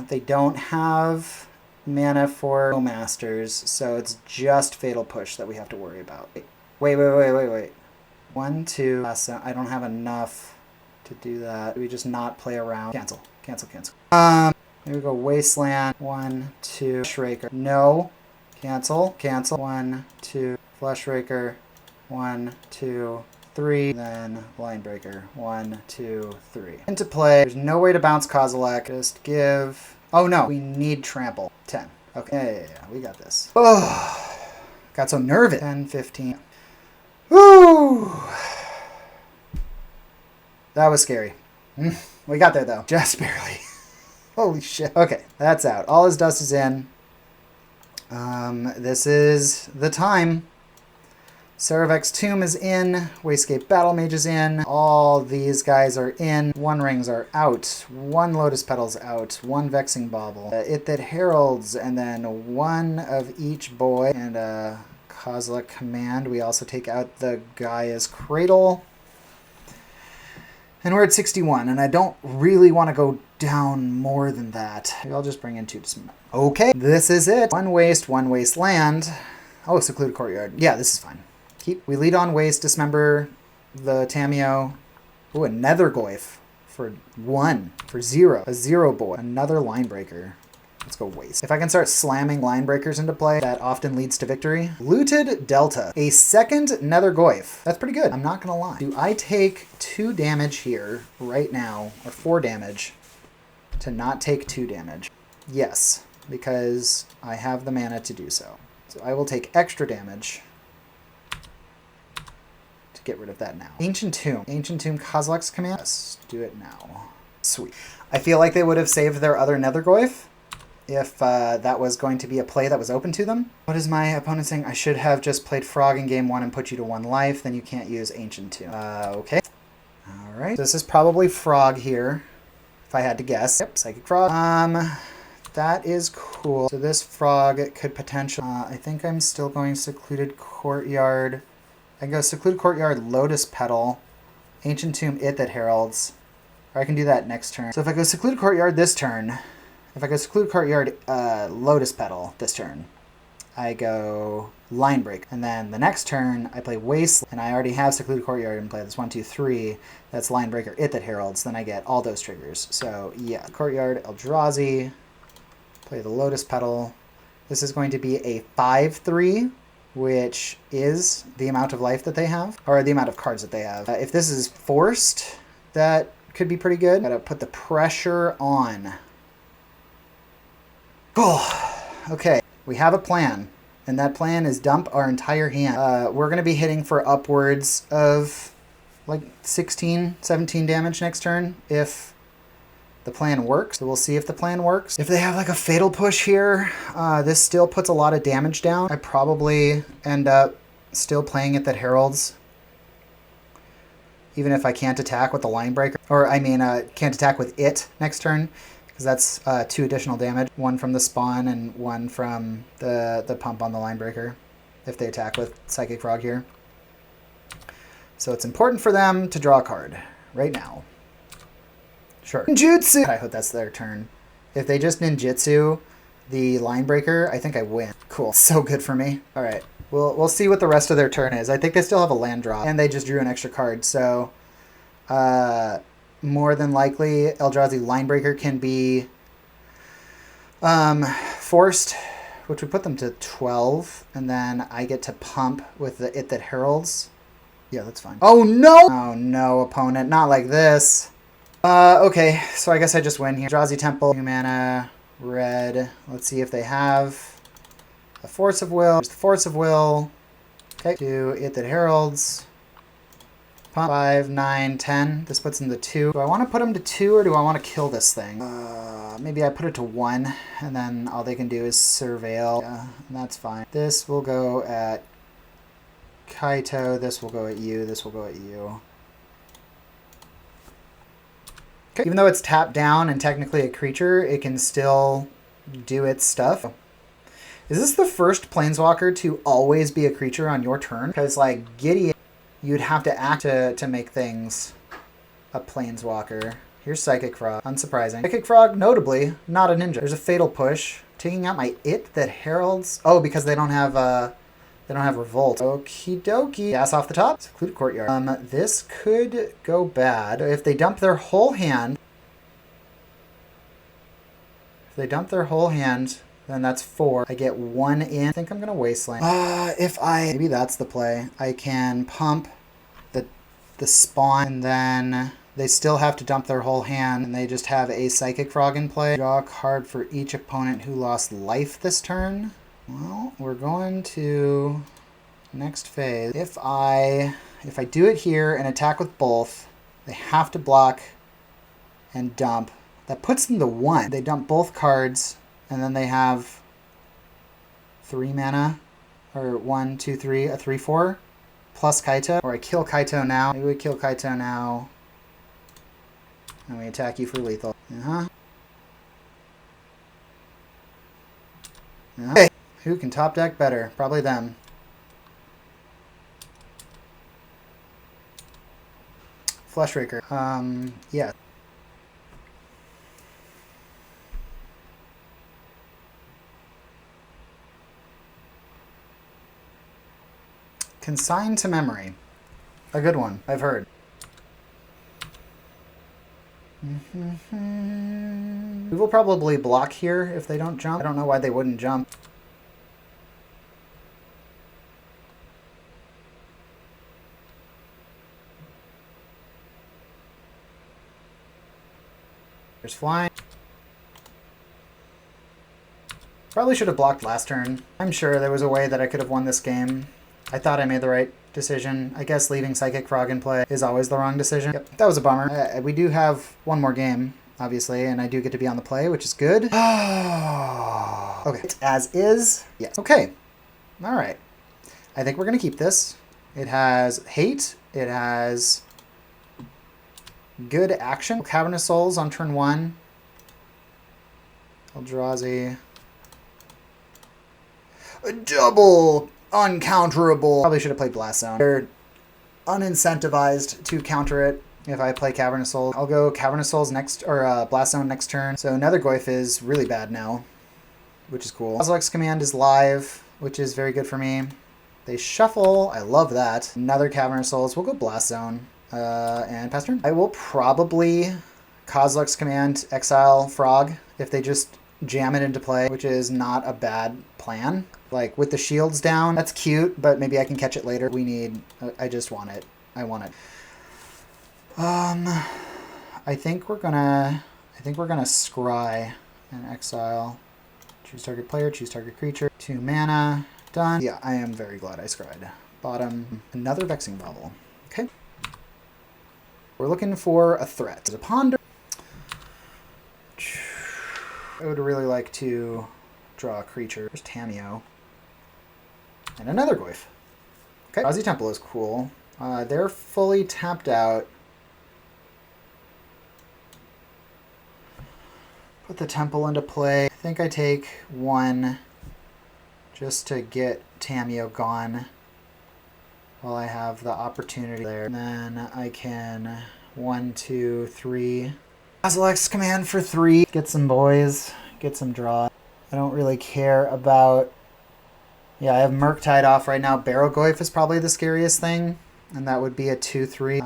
They don't have mana for Masters, so it's just Fatal Push that we have to worry about. Wait. 1, 2. I don't have enough to do that. We just not play around. Cancel. Here we go. Wasteland. 1, 2. Fleshraker. No. Cancel. 1, 2. Fleshraker. 1, 2, 3. Then Linebreaker. 1, 2, 3. Into play. There's no way to bounce Kozilek. Just give. Oh no, we need Trample. 10. Okay. Yeah. We got this. Oh, got so nervous. 10, 15. Woo! That was scary. We got there though. Just barely. Holy shit. Okay, that's out. All his dust is in. This is the time. Saravek's Tomb is in. Wastecape Battle Mage is in. All these guys are in. 1 Rings are out. 1 Lotus Petal's out. 1 Vexing Bauble. It That Heralds, and then 1 of each boy. And a Kozilek Command. We also take out the Gaia's Cradle. And we're at 61, and I don't really want to go down more than that. Maybe I'll just bring in 2 Dismember. Okay, this is it. 1 waste, 1 wasteland. Oh, Secluded Courtyard. Yeah, this is fine. We lead on waste, dismember the Tamiyo. Ooh, a Nethergoyf for 1, for 0. A 0 boy. Another Linebreaker. Let's go waste. If I can start slamming Linebreakers into play, that often leads to victory. Looted Delta. A second Nethergoyf. That's pretty good. I'm not going to lie. Do I take 2 damage here right now, or 4 damage, to not take 2 damage? Yes, because I have the mana to do so. So I will take extra damage to get rid of that now. Ancient Tomb. Ancient Tomb Kozilek's Command. Let's do it now. Sweet. I feel like they would have saved their other Nethergoyf if that was going to be a play that was open to them. What is my opponent saying? I should have just played Frog in game 1 and put you to 1 life, then you can't use Ancient Tomb. Okay. Alright. This is probably Frog here, if I had to guess. Yep, Psychic Frog. That is cool. So this Frog could potentially... I think I'm still going Secluded Courtyard. I can go Secluded Courtyard, Lotus Petal, Ancient Tomb, It That Heralds. Or I can do that next turn. So if I go Secluded Courtyard this turn, if I go Secluded Courtyard Lotus Petal this turn, I go Line Break. And then the next turn, I play Wasteland, and I already have Secluded Courtyard and play this 1, 2, 3. That's Line Breaker, It That Heralds. Then I get all those triggers. So yeah, Courtyard, Eldrazi, play the Lotus Petal. This is going to be a 5/3, which is the amount of life that they have, or the amount of cards that they have. If this is forced, that could be pretty good. Gotta put the pressure on. Oh, okay. We have a plan, and that plan is dump our entire hand. We're going to be hitting for upwards of like 16, 17 damage next turn if the plan works. So we'll see if the plan works. If they have like a Fatal Push here, this still puts a lot of damage down. I probably end up still playing It That Heralds, even if I can't attack with the Line Breaker. Or I mean, can't attack with it next turn, because that's 2 additional damage. 1 from the spawn and 1 from the pump on the Line Breaker if they attack with Psychic Frog here. So it's important for them to draw a card right now. Sure. Ninjutsu! I hope that's their turn. If they just ninjutsu the Line Breaker, I think I win. Cool. So good for me. All right. We'll see what the rest of their turn is. I think they still have a land drop, and they just drew an extra card. So more than likely, Eldrazi Line Breaker can be forced, which would put them to 12, and then I get to pump with the It That Heralds. Yeah, that's fine. Oh no! Oh no, opponent. Not like this. Okay, so I guess I just win here. Eldrazi Temple, 2 mana, red. Let's see if they have a Force of Will. There's the Force of Will. Okay, do It That Heralds. Pump 5, 9, 10. This puts them to 2. Do I want to put them to 2, or do I want to kill this thing? Maybe I put it to 1, and then all they can do is surveil. Yeah, and that's fine. This will go at Kaito. This will go at you. This will go at you. Okay. Even though it's tapped down and technically a creature, it can still do its stuff. Is this the first Planeswalker to always be a creature on your turn? Because, like, Gideon, you'd have to act to make things a Planeswalker. Here's Psychic Frog. Unsurprising. Psychic Frog, notably, not a ninja. There's a Fatal Push. Taking out my It That Heralds. Oh, because they don't have Revolt. Okie dokie. Gas off the top. Secluded Courtyard. This could go bad. If they dump their whole hand... then that's 4. I get 1 in. I think I'm going to Wasteland. Maybe that's the play. I can pump the spawn, and then they still have to dump their whole hand, and they just have a Psychic Frog in play. Draw a card for each opponent who lost life this turn. Well, we're going to next phase. If I do it here and attack with both, they have to block and dump. That puts them to 1. They dump both cards, and then they have 3 mana, or 1, 2, 3, a 3/4, plus Kaito. Or I kill Kaito now. Maybe we kill Kaito now, and we attack you for lethal. Okay. Who can top deck better? Probably them. Fleshraker. Yeah. Consign to Memory. A good one, I've heard. We will probably block here if they don't jump. I don't know why they wouldn't jump. There's flying. Probably should have blocked last turn. I'm sure there was a way that I could have won this game. I thought I made the right decision. I guess leaving Psychic Frog in play is always the wrong decision. Yep, that was a bummer. We do have one more game, obviously, and I do get to be on the play, which is good. Okay, it's as is. Yes. Okay. All right. I think we're going to keep this. It has hate. It has good action. Cavernous Souls on turn 1. Eldrazi. A double uncounterable. Probably should have played Blast Zone. They're unincentivized to counter it if I play Cavernous Souls. I'll go Cavernous Souls next, or Blast Zone next turn. So another Goyf is really bad now, which is cool. Kozilek's Command is live, which is very good for me. They shuffle. I love that. Another Cavernous Souls. We'll go Blast Zone and pass turn. I will probably Kozilek's Command exile Frog if they just jam it into play, which is not a bad plan. Like with the shields down, that's cute, but maybe I can catch it later. I just want it. I want it. I think we're gonna scry and exile. Choose target player, choose target creature. 2 mana, done. Yeah, I am very glad I scryed. Bottom, another Vexing Bauble. Okay. We're looking for a threat. There's a Ponder. I would really like to draw a creature. There's Tamiyo. And another Goyf. Okay. Eldrazi Temple is cool. They're fully tapped out. Put the Temple into play. I think I take 1 just to get Tamiyo gone while I have the opportunity there. And then I can 1, 2, 3. Kozilek's Command for 3. Get some boys. Get some draw. I don't really care about... Yeah, I have Murktide off right now. Barrow Goyf is probably the scariest thing. And that would be a 2-3.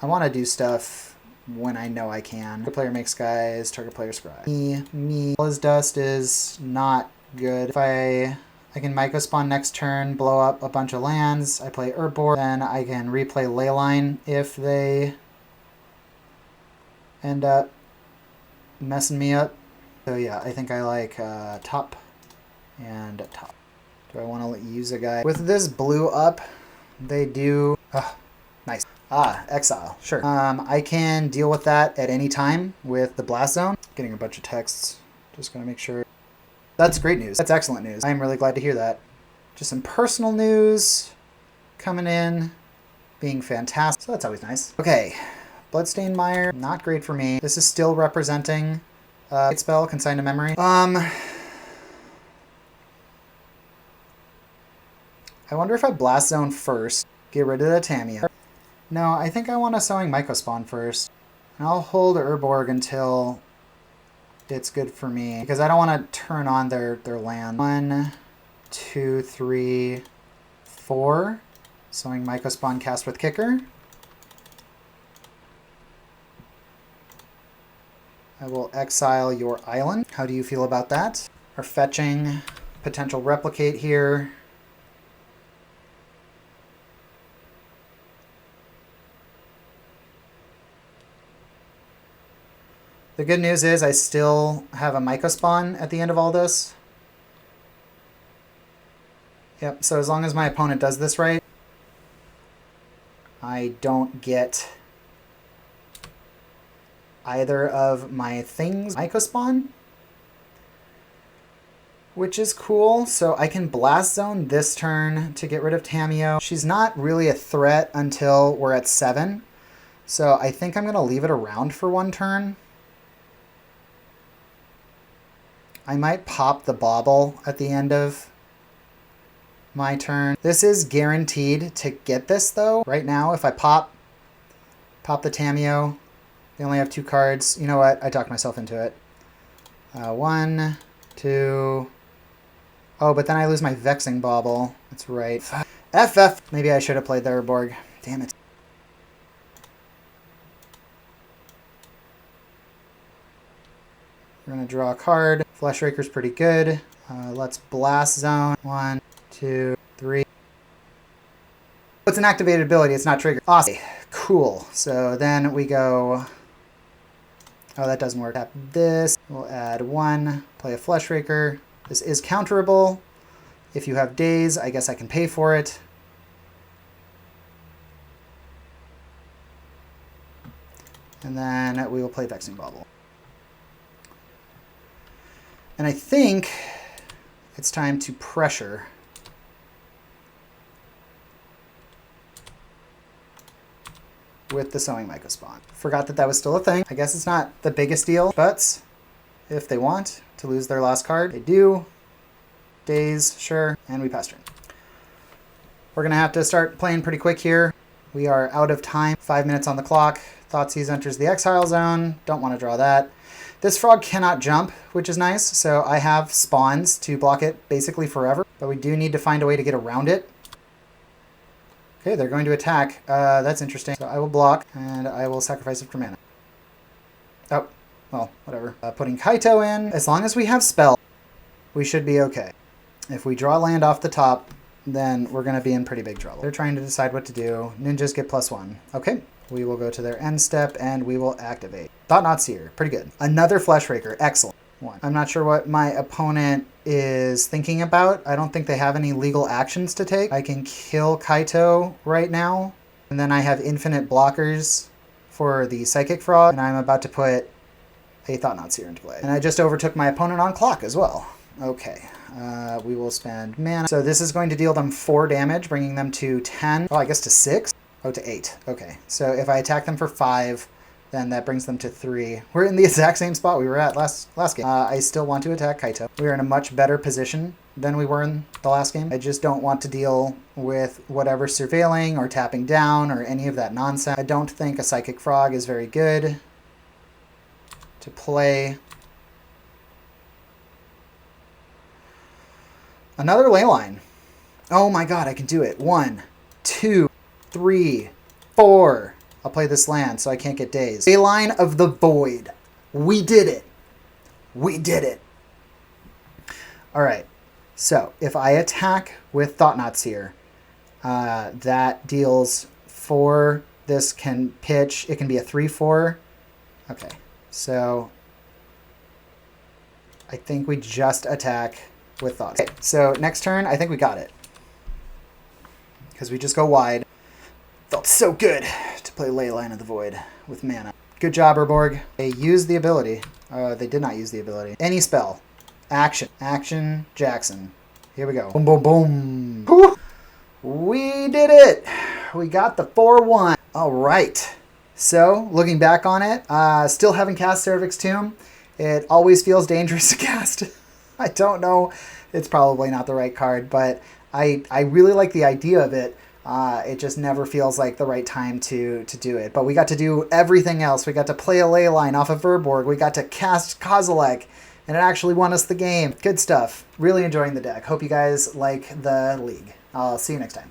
I want to do stuff when I know I can. Target player makes guys, target player scry. Me. As Dust is not good. If I can Myco Spawn next turn, blow up a bunch of lands. I play Urborg. Then I can replay Leyline if they end up messing me up. So yeah, I think I like top and top. Do I want to use a guy? With this blue up, they do... Oh, nice. Exile. Sure. I can deal with that at any time with the Blast Zone. Getting a bunch of texts. Just going to make sure. That's great news. That's excellent news. I'm really glad to hear that. Just some personal news coming in. Being fantastic. So that's always nice. Okay. Bloodstained Mire. Not great for me. This is still representing spell, Consign to Memory. I wonder if I Blast Zone first. Get rid of the Tamiyo. No, I think I want a Sowing Myco Spawn first. And I'll hold Urborg until it's good for me. Because I don't want to turn on their land. 1, 2, 3, 4. Sowing Myco Spawn cast with Kicker. I will exile your island. How do you feel about that? Our fetching, potential replicate here. The good news is I still have a Myco Spawn at the end of all this. Yep, so as long as my opponent does this right, I don't get either of my things Myco Spawn, which is cool. So I can Blast Zone this turn to get rid of Tamiyo. She's not really a threat until we're at 7. So I think I'm going to leave it around for 1 turn. I might pop the Bauble at the end of my turn. This is guaranteed to get this, though. Right now, if I pop the Tamiyo, they only have 2 cards. You know what? I talked myself into it. 1, 2... Oh, but then I lose my Vexing Bauble. That's right. FF! Maybe I should have played the Urborg. Damn it. We're going to draw a card. Fleshraker's pretty good. Let's Blast Zone. 1, 2, 3. It's an activated ability. It's not triggered. Awesome. Cool. So then we go... Oh, that doesn't work. Tap this. We'll add 1. Play a Fleshraker. This is counterable. If you have days, I guess I can pay for it. And then we will play Vexing Bauble. And I think it's time to pressure. With the Sowing Myco Spawn. Forgot that was still a thing. I guess it's not the biggest deal, but if they want to lose their last card, they do. Days, sure, and we pass turn. We're going to have to start playing pretty quick here We are out of time. 5 minutes on the clock. Thoughtseize enters the exile zone. Don't want to draw that. This frog cannot jump, which is nice, so I have spawns to block it basically forever, but we do need to find a way to get around it. Okay, they're going to attack. That's interesting. So I will block, and I will sacrifice it for mana. Oh, well, whatever. Putting Kaito in. As long as we have spell, we should be okay. If we draw land off the top, then we're going to be in pretty big trouble. They're trying to decide what to do. Ninjas get +1. Okay. We will go to their end step, and we will activate. Thought-Knot Seer. Pretty good. Another Fleshraker. Excellent. One. I'm not sure what my opponent is thinking about. I don't think they have any legal actions to take. I can kill Kaito right now, and then I have infinite blockers for the Psychic Frog, and I'm about to put a Thought-Knot Seer into play. And I just overtook my opponent on clock as well. Okay. We will spend mana. So this is going to deal them 4 damage, bringing them to 10. Oh, I guess to 6? Oh, to 8. Okay. So if I attack them for 5, then that brings them to 3. We're in the exact same spot we were at last game. I still want to attack Kaito. We are in a much better position than we were in the last game. I just don't want to deal with whatever surveilling or tapping down or any of that nonsense. I don't think a Psychic Frog is very good to play. Another Leyline. Oh my god, I can do it. 1, 2, 3, 4. I'll play this land so I can't get dazed. Leyline of the Void. We did it. We did it. Alright, so if I attack with Thought-Knot Seer, that deals 4. This can pitch. It can be a 3/4. Okay, so I think we just attack with Thought. Okay, so next turn, I think we got it. Because we just go wide. Felt so good to play Leyline of the Void with mana. Good job, Urborg. They used the ability. They did not use the ability. Any spell. Action. Action, Jackson. Here we go. Boom, boom, boom. Whew. We did it. We got the 4-1. All right. So, looking back on it, still haven't cast Cervix Tomb. It always feels dangerous to cast. I don't know. It's probably not the right card, but I really like the idea of it. It just never feels like the right time to do it. But we got to do everything else. We got to play a Leyline off of Urborg. We got to cast Kozilek, and it actually won us the game. Good stuff. Really enjoying the deck. Hope you guys like the league. I'll see you next time.